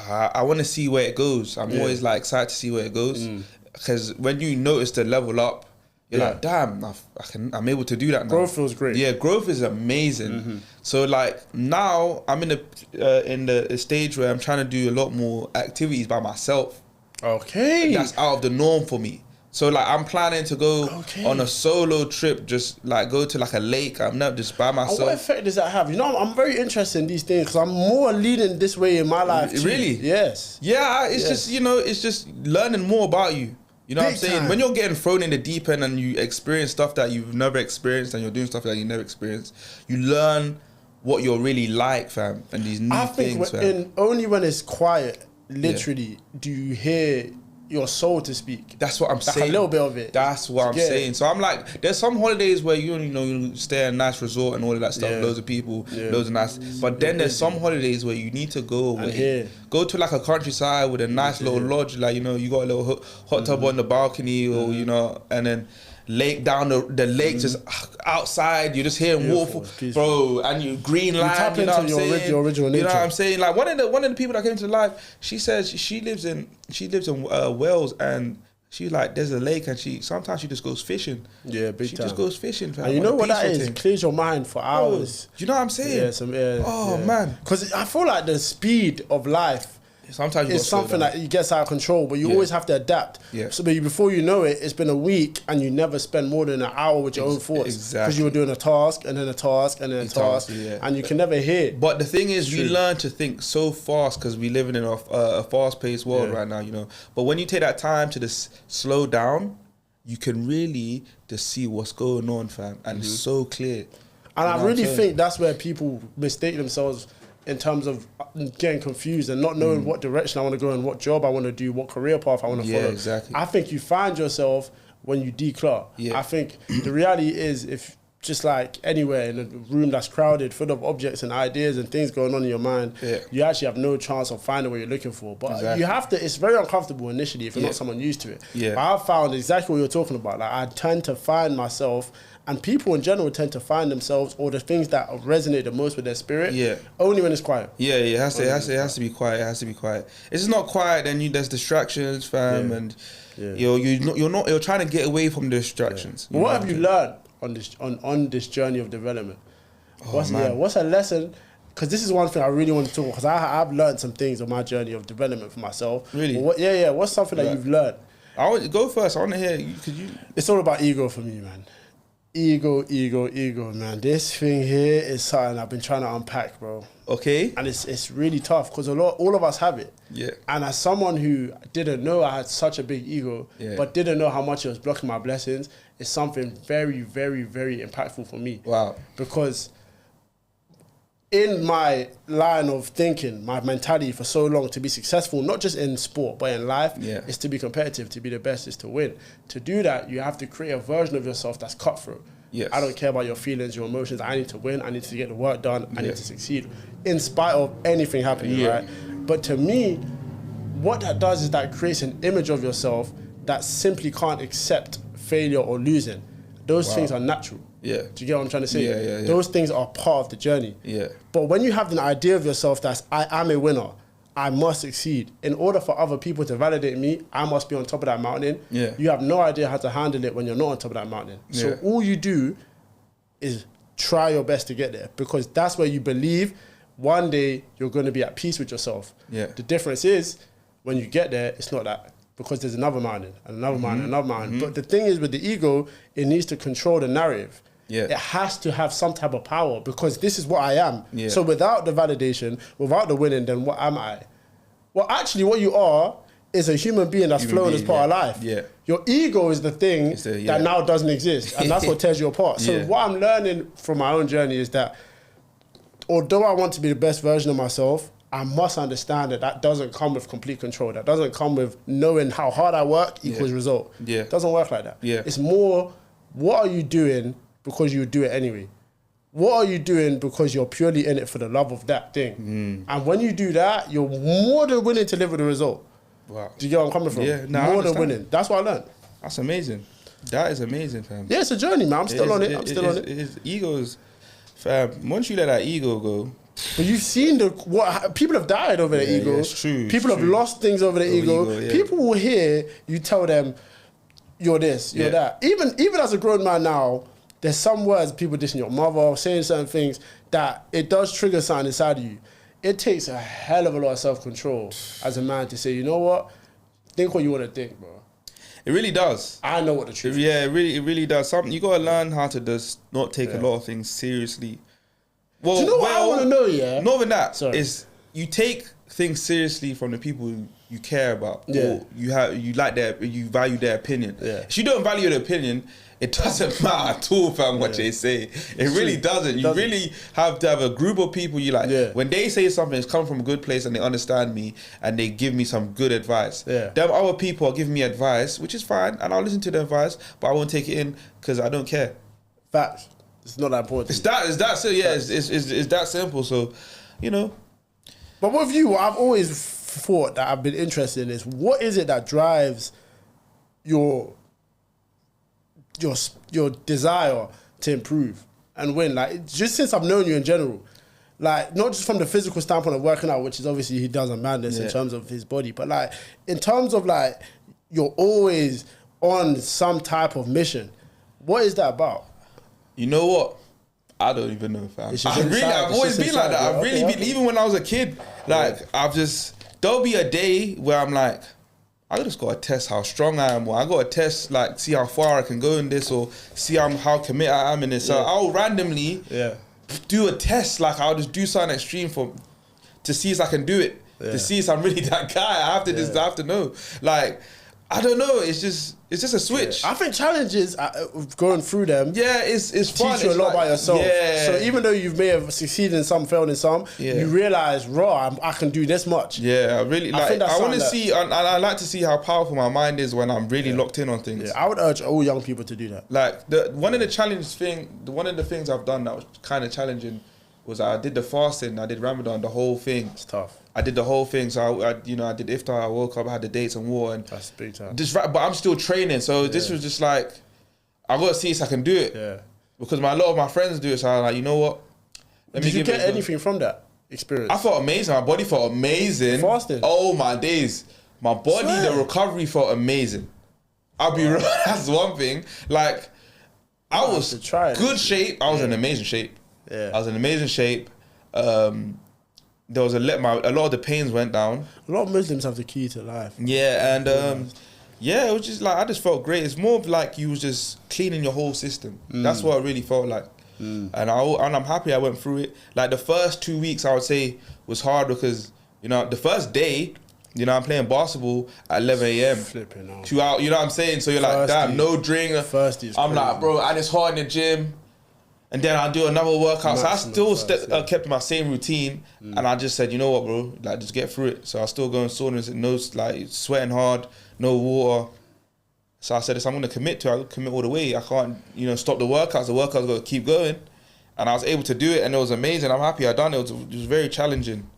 I want to see where it goes. I'm always like excited to see where it goes because when you notice the level up, You're like, damn, I'm able to do that now. Growth feels great. Yeah, growth is amazing. So like now I'm in the stage where I'm trying to do a lot more activities by myself. Okay. That's out of the norm for me. So like I'm planning to go on a solo trip, just like go to like a lake. I'm not just by myself. And what effect does that have? You know, I'm very interested in these things because I'm more leaning this way in my life too. Really? Yes. Yeah, it's just, you know, it's just learning more about you. You know what I'm saying? Time. When you're getting thrown in the deep end and you experience stuff that you've never experienced and you're doing stuff that you never experienced, you learn what you're really like, fam, and these new things, fam. Only when it's quiet, literally, do you hear your soul to speak. That's what I'm saying. Like a little bit of it. That's what I'm saying. So I'm like, there's some holidays where you know you stay at a nice resort and all of that stuff, loads of people, loads of nice. But then there's some holidays where you need to go away, go to like a countryside with a nice little lodge, like, you know, you got a little hot tub on the balcony, or you know, and then lake down the lake just outside, you're just hearing waterfall, bro, and you green land, you know what I'm saying? Your original nature. You know what I'm saying? Like one of the people that came to life, she says she lives in Wales, and she's like, there's a lake, and sometimes she just goes fishing. Yeah, big time. She just goes fishing. And you know what that is? It clears your mind for hours. Do you know what I'm saying? Man, because I feel like the speed of life sometimes it's something that gets out of control, but you always have to adapt. So before you know it, it's been a week and you never spend more than an hour with your own thoughts. Because you were doing a task and then a task and then a task, and you can never hear. But the thing is, we learn to think so fast because we live in a fast-paced world right now, you know. But when you take that time to just slow down, you can really just see what's going on, fam, and it's so clear. And I really think that's where people mistake themselves in terms of getting confused and not knowing what direction I want to go and what job I want to do, what career path I want to follow. Exactly. I think you find yourself when you declutter. I think the reality is, if just like anywhere in a room that's crowded, full of objects and ideas and things going on in your mind, you actually have no chance of finding what you're looking for. But you have to, it's very uncomfortable initially if you're not someone used to it. But I've found exactly what you're talking about. Like, I tend to find myself, and people in general tend to find themselves, or the things that resonate the most with their spirit, only when it's quiet. It has to be quiet. It has to be quiet. If it's not quiet, then there's distractions, fam, and you're trying to get away from the distractions. What have you learned on this journey of development? What's a lesson? Because this is one thing I really want to talk about, because I've learned some things on my journey of development for myself. Really? What's something that you've learned? I want go first. I want to hear you. It's all about ego for me, man. Ego, man. This thing here is something I've been trying to unpack, bro. Okay. And it's really tough because all of us have it. Yeah. And as someone who didn't know I had such a big ego, but didn't know how much it was blocking my blessings, it's something very, very, very impactful for me. Wow. Because in my line of thinking, my mentality for so long, to be successful, not just in sport, but in life, is to be competitive, to be the best, is to win. To do that, you have to create a version of yourself that's cutthroat. Yes. I don't care about your feelings, your emotions. I need to win. I need to get the work done. I need to succeed in spite of anything happening, right? But to me, what that does is that creates an image of yourself that simply can't accept failure or losing. Those things are natural. Yeah. Do you get what I'm trying to say? Yeah. Those things are part of the journey. Yeah. But when you have an idea of yourself that's, I am a winner, I must succeed. In order for other people to validate me, I must be on top of that mountain. Yeah. You have no idea how to handle it when you're not on top of that mountain. So all you do is try your best to get there, because that's where you believe one day you're going to be at peace with yourself. Yeah. The difference is when you get there, it's not that. Because there's another mountain, and another mountain, another mountain. But the thing is, with the ego, it needs to control the narrative. Yeah. It has to have some type of power, because this is what I am. Yeah. So without the validation, without the winning, then what am I? Well, actually, what you are is a human being that's flowing as part of life. Yeah. Your ego is the thing that now doesn't exist, and that's what tears you apart. So what I'm learning from my own journey is that although I want to be the best version of myself, I must understand that that doesn't come with complete control. That doesn't come with knowing how hard I work equals result. Yeah. It doesn't work like that. Yeah. It's more, what are you doing because you do it anyway? What are you doing because you're purely in it for the love of that thing? And when you do that, you're more than willing to live with the result. Wow. Do you get where I'm coming from? Yeah, no, more than winning. That's what I learned. That's amazing. That is amazing, fam. Yeah, it's a journey, man. I'm still on it. Egos, fam. Once you let that ego go. But you've seen what people have died over their ego. Yeah, it's true. People have lost things over their ego. People will hear you tell them, you're this, you're that. Even as a grown man now, there's some words people dissing your mother, saying certain things that it does trigger something inside of you. It takes a hell of a lot of self-control as a man to say, you know what? Think what you want to think, bro. It really does. I know what the truth is. Yeah, it really does. You gotta learn how to just not take a lot of things seriously. Well, do you know what I want to know? Yeah, not even that. Is you take things seriously from the people you care about. Yeah, or you value their opinion. Yeah. If you don't value their opinion, it doesn't matter at all, fam, what they say. It really doesn't. You really have to have a group of people you like. Yeah. When they say something, it's come from a good place and they understand me and they give me some good advice. Yeah. Them other people are giving me advice, which is fine, and I'll listen to the advice, but I won't take it in because I don't care. Facts. It's not that important. It's that so yeah, it's that simple. So, you know. But with you, what I've always thought that I've been interested in is what is it that drives your desire to improve and win? Like, just since I've known you in general, like, not just from the physical standpoint of working out, which is obviously he does a madness in terms of his body, but like in terms of like you're always on some type of mission. What is that about? You know what? I don't even know, fam. I've always been like that. I've really been, even when I was a kid, like there'll be a day where I'm like, I just gotta test how strong I am, or I gotta test, like, see how far I can go in this, or see how committed I am in this. So I'll randomly do a test, like I'll just do something extreme to see if I can do it, to see if I'm really that guy. I have to know. Like, I don't know. It's just a switch. I think challenges, going through them, it's fun. Teach you a lot by yourself. Yeah. So even though you may have succeeded in some, failed in some, you realize, I can do this much. Yeah, I really like. I want to see, and I like to see how powerful my mind is when I'm really locked in on things. Yeah, I would urge all young people to do that. Like one of the things I've done that was kind of challenging was I did the fasting. I did Ramadan, the whole thing. It's tough. I did the whole thing, so I did iftar. I woke up, I had the dates and water, and that's big time. But I'm still training, so this was just like, I got to see if I can do it. Yeah. Because a lot of my friends do it, so I'm like, you know what? Did you get anything from that experience? I felt amazing. My body felt amazing. Fasting. Oh my days, my body, the recovery felt amazing. I'll be real. That's one thing. Like, I was good shape. I was in amazing shape. Yeah. I was in amazing shape. There was a lot of the pains went down. A lot of Muslims have the key to life. Yeah, and it was just like, I just felt great. It's more of like you was just cleaning your whole system. That's what it really felt like. And I'm happy I went through it. Like the first 2 weeks, I would say was hard because the first day, I'm playing basketball at 11 a.m. Flipping out. 2 hours, you know what I'm saying? So you're like, damn, no drink. I'm like, bro, and it's hard in the gym. And then I'll do another workout. So I still kept my same routine. And I just said, you know what, bro? Like, just get through it. So I still go in saunas, no, like, sweating hard, no water. So I said, if I'm going to commit to it, I'll commit all the way. I can't, stop the workouts. The workouts got to keep going. And I was able to do it, and it was amazing. I'm happy I done it. It was very challenging.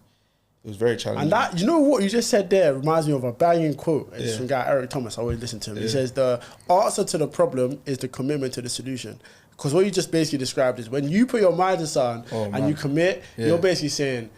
It was very challenging. And that, you know what you just said there reminds me of a banging quote. It's from guy Eric Thomas. I always listen to him. He says, the answer to the problem is the commitment to the solution. Because what you just basically described is when you put your mind to something and you commit, you're basically saying,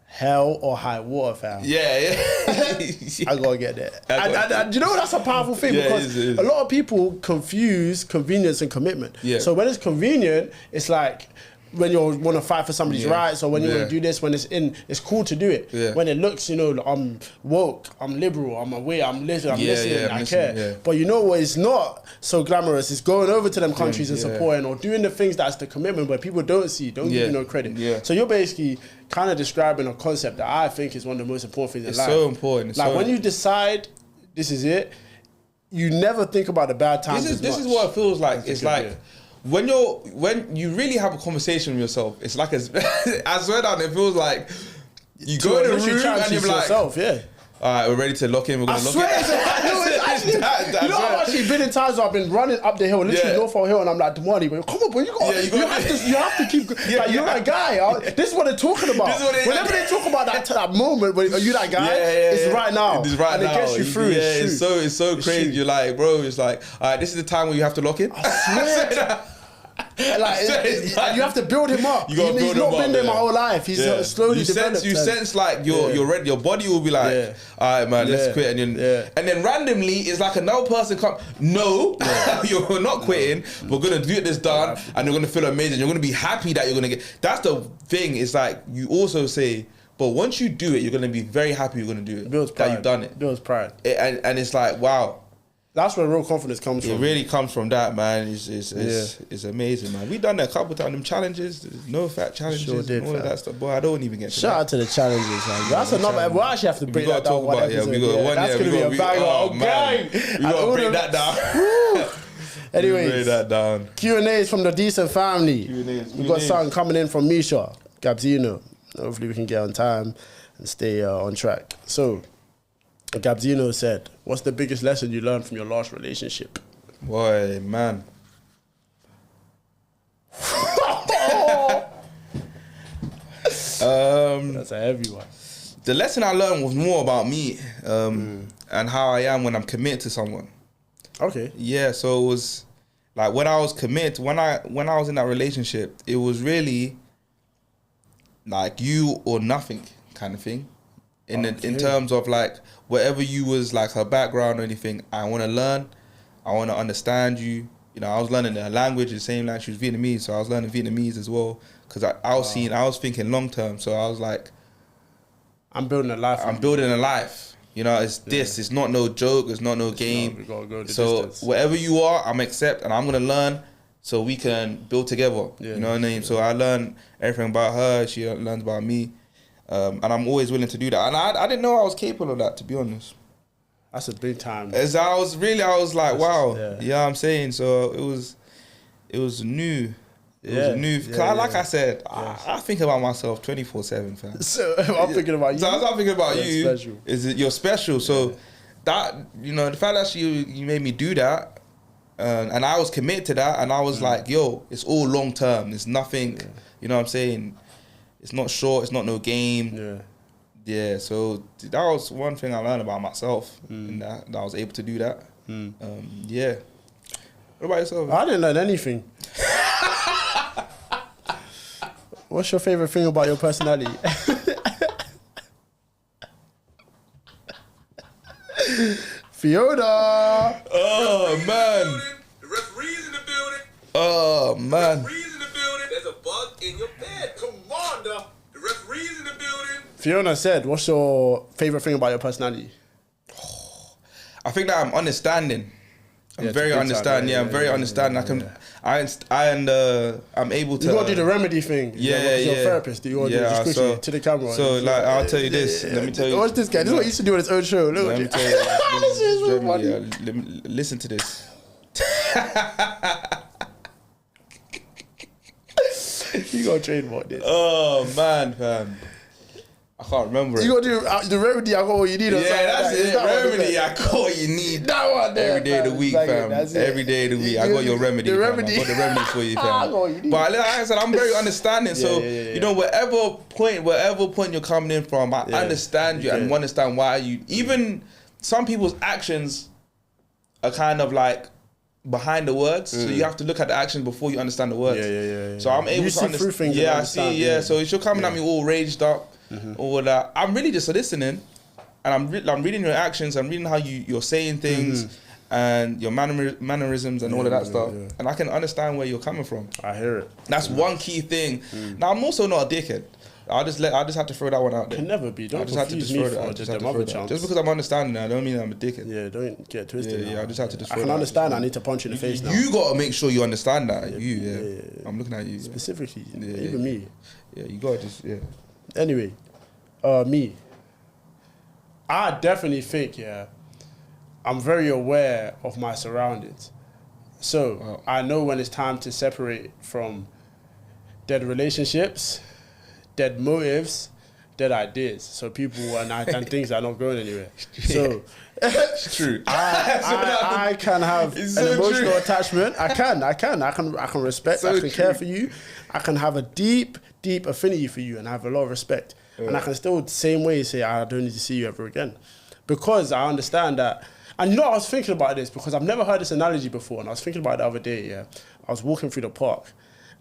hell or high water, fam. Yeah. I gotta get there. And you know what? That's a powerful thing because a lot of people confuse convenience and commitment. Yeah. So when it's convenient, it's like when you want to fight for somebody's rights or when you want to do this, when it's cool to do it. Yeah. When it looks, I'm woke, I'm liberal, I'm aware, I'm listening, I care. Yeah. But you know what? It's not so glamorous. It's going over to them countries and supporting or doing the things that's the commitment where people don't give you no credit. Yeah. So you're basically kind of describing a concept that I think is one of the most important things in life. It's so important. Like when you decide this is it, you never think about the bad times. This is what it feels like. It's like when you really have a conversation with yourself, it's like I swear down, it feels like you go in a room and you're like, all right, we're ready to lock in. We're gonna lock in. Actually, I've actually been in times where I've been running up the hill, literally Norfolk Hill, and I'm like, Damani, but come on, bro, you have to keep. Like, you're that guy. This is what they're talking about. Whenever they talk about that moment, when are you that guy? It's right now. It's right now. And it gets you through. It's so crazy. You're like, bro, it's like, all right, this is the time where you have to lock in. I swear. Like, you have to build him up. You gotta He's build not him up, been there my yeah. whole life. He's slowly developed. You sense like you're ready. Your body will be like, all right, man, let's quit. And then randomly, it's like another person come. No, you're not quitting. We're gonna get this done, and you're gonna feel amazing. You're gonna be happy that you're gonna get. That's the thing. It's like you also say, but once you do it, you're gonna be very happy. You're gonna do it. Builds pride. That you've done it. Builds pride. And it's like, wow. That's where real confidence comes from. It really comes from that, man. It's amazing, man. We done that a couple times. Them challenges, no fat challenges, Sure did, and all of that stuff. Boy, I don't even get to Shout that. out to the challenges, man. That's another. We'll actually have to break that down. One episode. That's gonna be a banger. Oh, man. We gotta break that down. Anyways, break that down. Q&A's from the decent family. We've got something coming in from Misha Gabzino. Hopefully we can get on time and stay on track. So, Gabzino said, what's the biggest lesson you learned from your last relationship? Boy, man. That's a heavy one. The lesson I learned was more about me and how I am when I'm committed to someone. Okay. Yeah, so it was like when I was committed, when I was in that relationship, it was really like you or nothing kind of thing. In terms of like whatever you was like her background or anything, I want to learn, I want to understand you. You know, I was learning the language, the same language. She was Vietnamese, so I was learning Vietnamese as well because I was thinking long term. So I was like, I'm building a life. I'm building a life. You know, it's this. It's not no joke. It's not no game. We gotta go the so distance. whatever you are, I'm accept, and I'm gonna learn so we can build together. Yeah, you know what I mean? So I learned everything about her. She learns about me. And I'm always willing to do that. And I didn't know I was capable of that, to be honest. That's a big time. As I was like, wow. Yeah, I'm saying. So it was new. It was a new. Like I said, I think about myself 24/7, fam. So I'm thinking about you. So as I'm thinking about you, special. is it you're special? So that, you know, the fact that you made me do that, and I was committed to that, and I was like, yo, it's all long term. There's nothing. You know what I'm saying? It's not short. It's not no game. Yeah. So that was one thing I learned about myself, and that I was able to do that. Yeah. What about yourself? I didn't learn anything. What's your favorite thing about your personality? Fiona. Oh man. The referee's in the building. Oh man. The referee's in the building. There's a bug in your bed. Commander. The referee's in the building. Fiona said, what's your favorite thing about your personality? I think that I'm understanding. I'm Yeah, very it's a big understanding. time. I'm very understanding. I'm able to. You gotta do the remedy thing. You're a therapist. You gotta do it just quickly to the camera. So like, I'll tell you this. Let me tell you. What's this guy? This is what he used to do on his own show. Look, Let me tell you. This is so funny. Listen to this. You gotta trademark this. Oh man, fam. I can't remember You it. gotta do the remedy. I got what you need. Or Yeah, something that's like that. it. Is that what Remedy, it I got what you need. That one there, Every day of the fam. week, Like, fam. that's it. Every day of the week, I got your remedy. The fam. remedy. I got the remedy for you, I got what you fam. need. But like I said, I'm very understanding. So you know, whatever point you're coming in from, I understand you and understand why you. Even some people's actions are kind of like behind the words, so you have to look at the action before you understand the words. Yeah. So I'm able You to see understand. through things. Yeah, and I see. understand, Yeah, so if you're coming at me all raged up, all that, I'm really just listening, and I'm reading your actions. I'm reading how you're saying things, and your mannerisms and all of that stuff, and I can understand where you're coming from. I hear it. That's one key thing. Now I'm also not a dickhead. I just have to throw that one out there. Can never be. Don't I just have to confuse just me throw that. for I just the have to throw other that. chance. Just because I'm understanding that, I don't mean I'm a dickhead. Yeah, don't get twisted. Yeah, I just have to just I throw can that. understand. I need to punch you in the face now. You gotta make sure you understand that. I'm looking at you. Specifically, Yeah, even me. Yeah, you gotta just Anyway, me. I definitely think, I'm very aware of my surroundings. So I know when it's time to separate from dead relationships, dead motives, dead ideas. So people and things are not going anywhere. So it's true. I can have It's an so emotional true. attachment. I can respect. So I can true. care for you. I can have a deep affinity for you and have a lot of respect. And I can still the same way say I don't need to see you ever again, because I understand that. And you know, I was thinking about this because I've never heard this analogy before, and I was thinking about it the other day. I was walking through the park,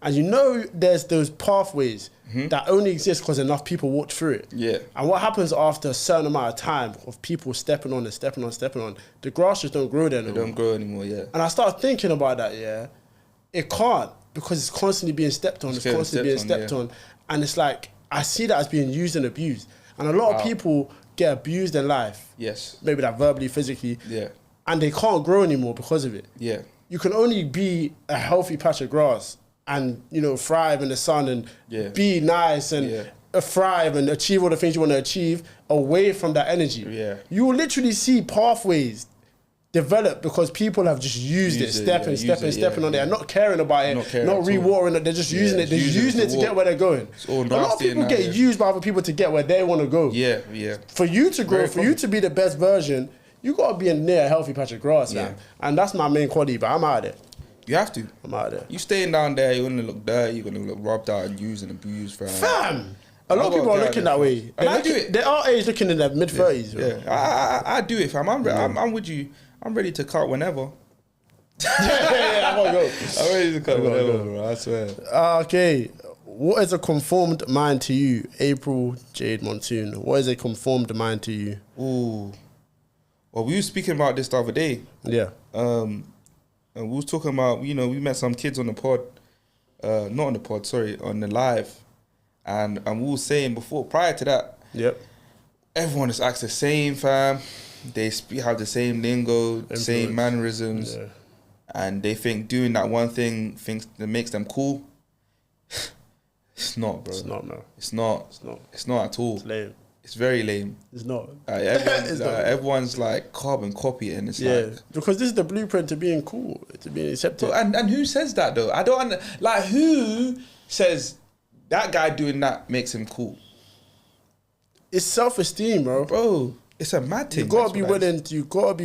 And you know there's those pathways that only exist because enough people walked through it. Yeah. And what happens after a certain amount of time of people stepping on, the grass just don't grow there no They don't grow anymore, yeah. And I started thinking about that, yeah. It can't, because it's constantly being stepped on, and it's like, I see that as being used and abused. And a lot of people get abused in life. Yes. Maybe that verbally, physically. Yeah. And they can't grow anymore because of it. Yeah. You can only be a healthy patch of grass and, you know, thrive in the sun and be nice and thrive and achieve all the things you want to achieve away from that energy. Yeah. You will literally see pathways develop because people have just used it, stepping on it, and not caring about it, not re-watering it. They're just using it. They're using it to get where they're going. A lot of people get used by other people to get where they want to go. Yeah, yeah. For you to grow, for you to be the best version, you got to be near a healthy patch of grass, man. And that's my main quality, but I'm out of there. You have to. I'm out of there. You staying down there, you're going to look dirty, you're going to look rubbed out and used and abused. Fam! A lot of people are looking that way. And I do it. They're our age looking in their mid-30s. Yeah, I do it, fam. I'm with you. I'm ready to cut whenever. I want to go. I'm ready to cut whenever, bro. I swear. Okay. What is a conformed mind to you? April Jade Monsoon. What is a conformed mind to you? Ooh. Well, we were speaking about this the other day. Yeah. And we was talking about, you know, we met some kids on the pod. Not on the pod, sorry, on the live. And we were saying before, prior to that, everyone just acts the same, fam. They have the same lingo, same mannerisms, and they think doing that one thing that makes them cool. It's not, bro. It's not, no. It's not. It's not. It's not at all. It's lame. It's very lame. It's not. Everyone's like carbon copy, and it's like, because this is the blueprint to being cool, to being accepted. And who says that though? I don't like who says that guy doing that makes him cool. It's self-esteem, bro. It's a mad thing. You gotta be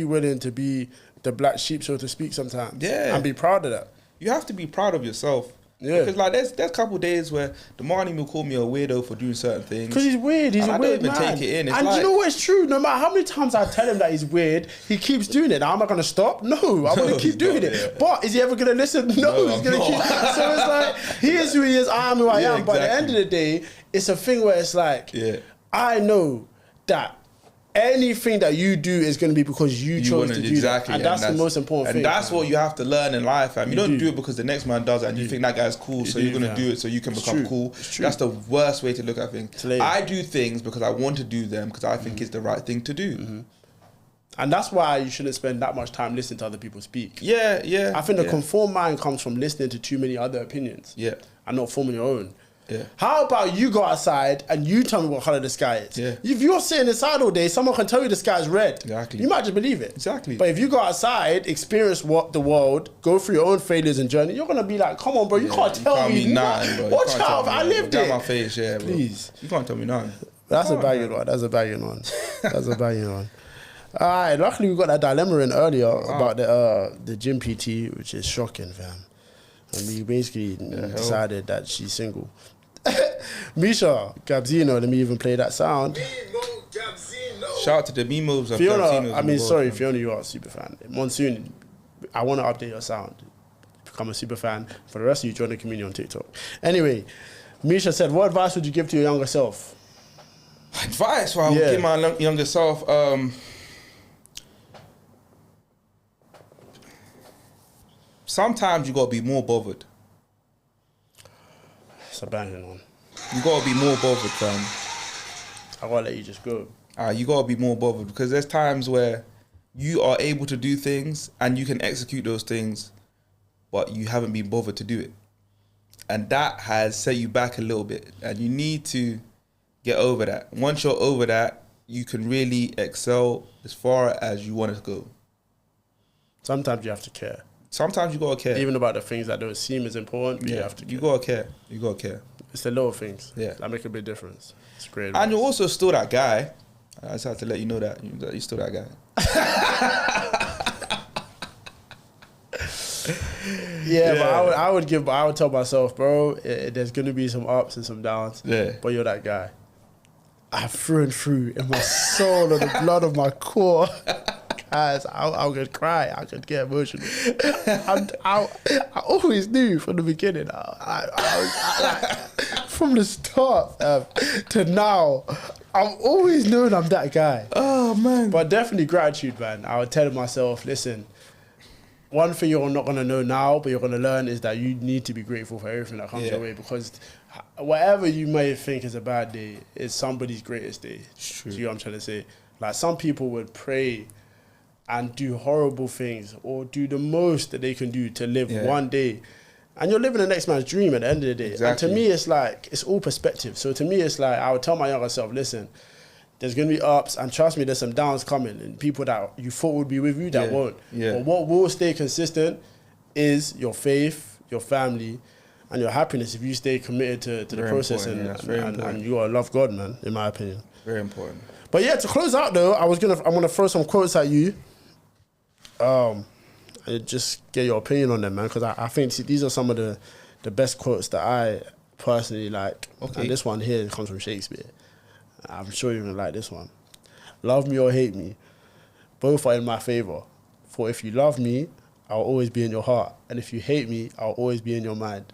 willing to be the black sheep, so to speak, sometimes. Yeah. And be proud of that. You have to be proud of yourself. Yeah. Because like there's a couple of days where the Marnie will call me a weirdo for doing certain things. Because he's weird. He's a weird man. I don't even take it in. It's and like, you know what? It's true. No matter how many times I tell him that he's weird, he keeps doing it. Now, am I going to stop? No. I'm going to keep doing it. Yeah. But is he ever going to listen? No, he's going to keep. So it's like, he is who he is. I am who I am. Exactly. But at the end of the day, it's a thing where it's like, I know that anything that you do is going to be because you chose to do that. And that's the most important thing. And that's what you have to learn in life, fam. You don't do it because the next man does it and you think that guy's cool, so you're going to do it so you can become cool. That's the worst way to look at things. I do things because I want to do them because I think it's the right thing to do. And that's why you shouldn't spend that much time listening to other people speak. Yeah. I think the conformed mind comes from listening to too many other opinions. Yeah. And not forming your own. Yeah. How about you go outside and you tell me what colour the sky is? Yeah. If you're sitting inside all day, someone can tell you the sky is red. Exactly. You might just believe it. Exactly. But if you go outside, experience the world, go through your own failures and journey, you're gonna be like, come on, bro, you can't tell me nothing, bro. Watch out, I lived it. Get my face, yeah, bro. Please. You can't tell me nothing. That's a banging one. That's a banging one. All right, luckily we got that dilemma in earlier about the gym PT, which is shocking, fam. And we basically decided that she's single. Misha, Gabzino, let me even play that sound. Shout out to the Mimos of Fiona, Fiona, you are a super fan. Monsoon, I want to update your sound. Become a super fan. For the rest of you, join the community on TikTok. Anyway, Misha said, what advice would you give to your younger self? Advice? Well, I would give my younger self... sometimes you got to be more bothered. It's a banging one. You got to be more bothered, fam. I got to let you just go. You got to be more bothered because there's times where you are able to do things and you can execute those things, but you haven't been bothered to do it. And that has set you back a little bit. And you need to get over that. Once you're over that, you can really excel as far as you want to go. Sometimes you have to care. Sometimes you gotta care. Even about the things that don't seem as important, but you have to care. You gotta care. You gotta care. It's the little things. Yeah. That make a big difference. It's great. And you're also still that guy. I just have to let you know that you're still that guy. But I would tell myself, bro, there's gonna be some ups and some downs. Yeah. But you're that guy. I through and through in my soul and the blood of my core. sometimes I could cry. I could get emotional. I always knew from the beginning. From the start to now, I've always known I'm that guy. Oh, man. But definitely gratitude, man. I would tell myself, listen, one thing you're not going to know now, but you're going to learn is that you need to be grateful for everything that comes your way, because whatever you may think is a bad day is somebody's greatest day. True. Do you know what I'm trying to say? Like, some people would pray and do horrible things or do the most that they can do to live one day. And you're living the next man's dream at the end of the day. Exactly. And to me, it's like, it's all perspective. So to me, it's like, I would tell my younger self, listen, there's going to be ups, and trust me, there's some downs coming, and people that you thought would be with you that won't. Yeah. But what will stay consistent is your faith, your family, and your happiness if you stay committed to the process. And you got to love God, man, in my opinion. Very important. But yeah, to close out though, I'm gonna throw some quotes at you. And just get your opinion on them, man, because I think these are some of the best quotes that I personally like. Okay. And this one here comes from Shakespeare. I'm sure you're gonna like this one. Love me or hate me, both are in my favor. For if you love me, I'll always be in your heart, and if you hate me, I'll always be in your mind.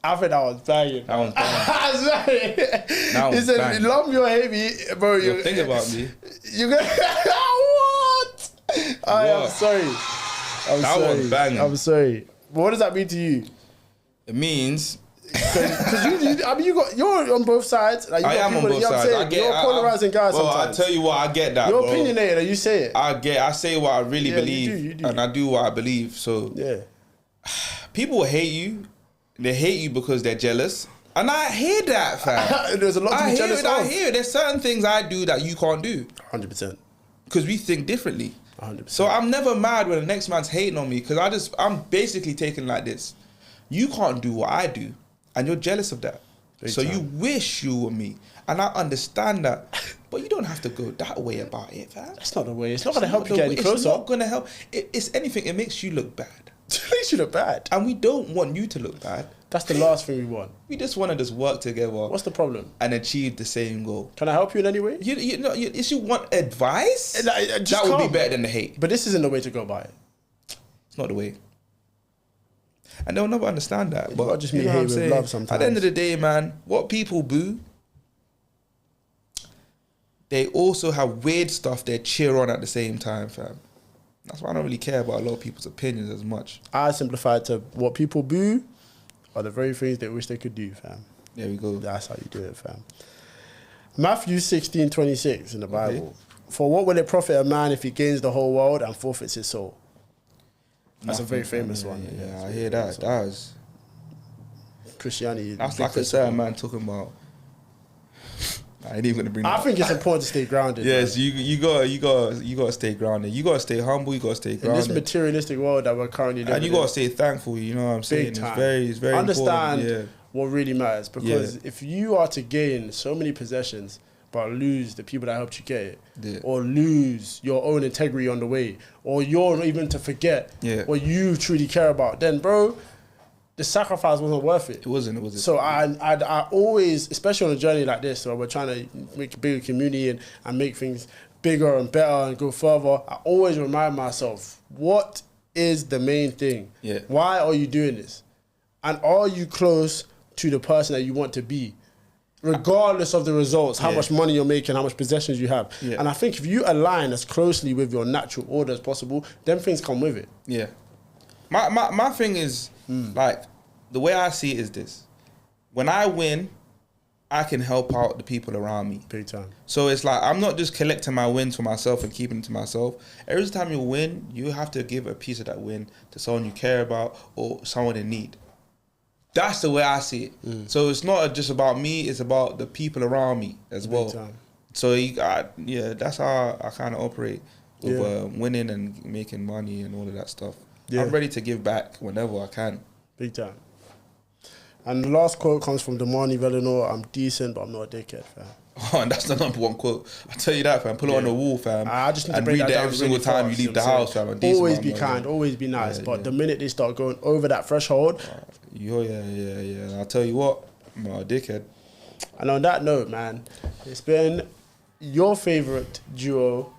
I think that was banging. That one's banging. He said, banging. love me or hate me, bro. You're thinking about me. You got what? I'm sorry. That one's banging. I'm sorry. What does that mean to you? It means... Because you're on both sides. Like, I am on both sides. You're a polarizing guy sometimes. Well, I tell you what, I get that, You're bro. opinionated and you say it. I say what I really believe. You do. And I do what I believe. So Yeah. people will hate you. They hate you because they're jealous. And I hear that, fam. There's a lot to be jealous of. I hear it. There's certain things I do that you can't do. 100%. Because we think differently. 100%. So I'm never mad when the next man's hating on me, because I'm basically taking like this. You can't do what I do, and you're jealous of that. Big so time. you wish you were me. And I understand that. But you don't have to go that way about it, fam. That's not the way. It's not going to help you get any closer. It's not going to help. It's anything. It makes you look bad. It makes you look bad. And we don't want you to look bad. That's the last thing we want. We just want to just work together. What's the problem? And achieve the same goal. Can I help you in any way? If you want advice, Just that would come. be better than the hate. But this isn't the way to go about it. It's not the way. And they'll never understand that. But might just you mean know hate what I'm with saying? love sometimes. At the end of the day, man, what people boo, they also have weird stuff they cheer on at the same time, fam. That's why I don't really care about a lot of people's opinions as much. I simplify it to what people boo are the very things they wish they could do, fam. There we go. That's how you do it, fam. Matthew 16:26 in the Bible. For what will it profit a man if he gains the whole world and forfeits his soul? That's a very famous one. Yeah, I hear that. That was... Christianity. That's like a certain man talking about... I ain't even gonna bring that I up. think it's important to stay grounded. Yes, you gotta stay grounded. You gotta stay humble. You gotta stay In grounded. this materialistic world that we're currently living in. And you gotta stay thankful. You know what I'm saying? Big time. It's very understand important. what really matters, because if you are to gain so many possessions but lose the people that helped you get it, or lose your own integrity on the way, or you're even to forget what you truly care about, then bro, the sacrifice wasn't worth it. It wasn't. So I always, especially on a journey like this, where we're trying to make a bigger community and make things bigger and better and go further, I always remind myself, what is the main thing? Yeah. Why are you doing this? And are you close to the person that you want to be? Regardless of the results, how much money you're making, how much possessions you have. Yeah. And I think if you align as closely with your natural order as possible, then things come with it. Yeah. My thing is, like, the way I see it is this. When I win, I can help out the people around me. Big time. So it's like, I'm not just collecting my wins for myself and keeping it to myself. Every time you win, you have to give a piece of that win to someone you care about or someone in need. That's the way I see it. So it's not just about me, it's about the people around me as well. Time. So that's how I kind of operate with winning and making money and all of that stuff. Yeah. I'm ready to give back whenever I can. Big time. And the last quote comes from Damani Vellinor. I'm decent, but I'm not a dickhead, fam. Oh, and that's the number one quote. I tell you that, fam. Put it on the wall, fam. I just need to and break read that that down every single time you leave the house, fam. Always be kind, always be nice. But the minute they start going over that threshold... Yeah. I'll tell you what, I'm not a dickhead. And on that note, man, it's been your favourite duo,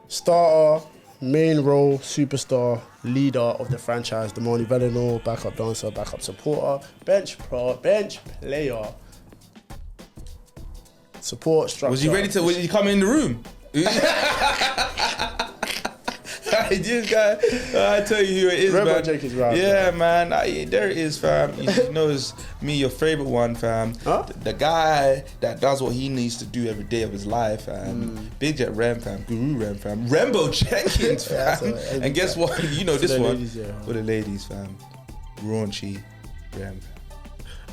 starter, main role, superstar, leader of the franchise, the Demoni Bellinor, backup dancer, backup supporter, bench player, support structure. Was he come in the room? This guy, I tell you who it is, Rebel man. Jake is round, yeah, man. There it is, fam. You know, it's me, your favorite one, fam. Huh? The guy that does what he needs to do every day of his life, fam. Big Jet Rem, fam. Guru Rem, fam. Rembo Jenkins, fam. And guess what? You know this one. Ladies, yeah. For the ladies, fam. Raunchy Rem.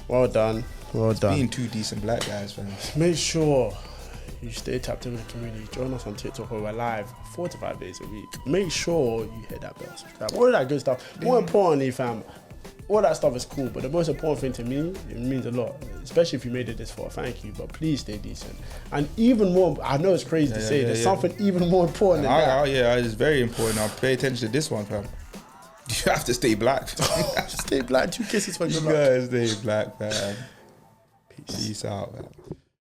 Well done. Being two decent black guys, fam. Make sure you stay tapped in with the community. Join us on TikTok where we're live 4 to 5 days a week. Make sure you hit that bell, subscribe, all of that good stuff. More importantly, fam, all that stuff is cool, but the most important thing to me, it means a lot, especially if you made it this far. Thank you, but please stay decent. And even more, I know it's crazy to say, there's something even more important than that. Yeah, it's very important. I'll pay attention to this one, fam. You have to stay black. Stay black. 2 kisses for You good luck. guys stay black, man. Peace out, man.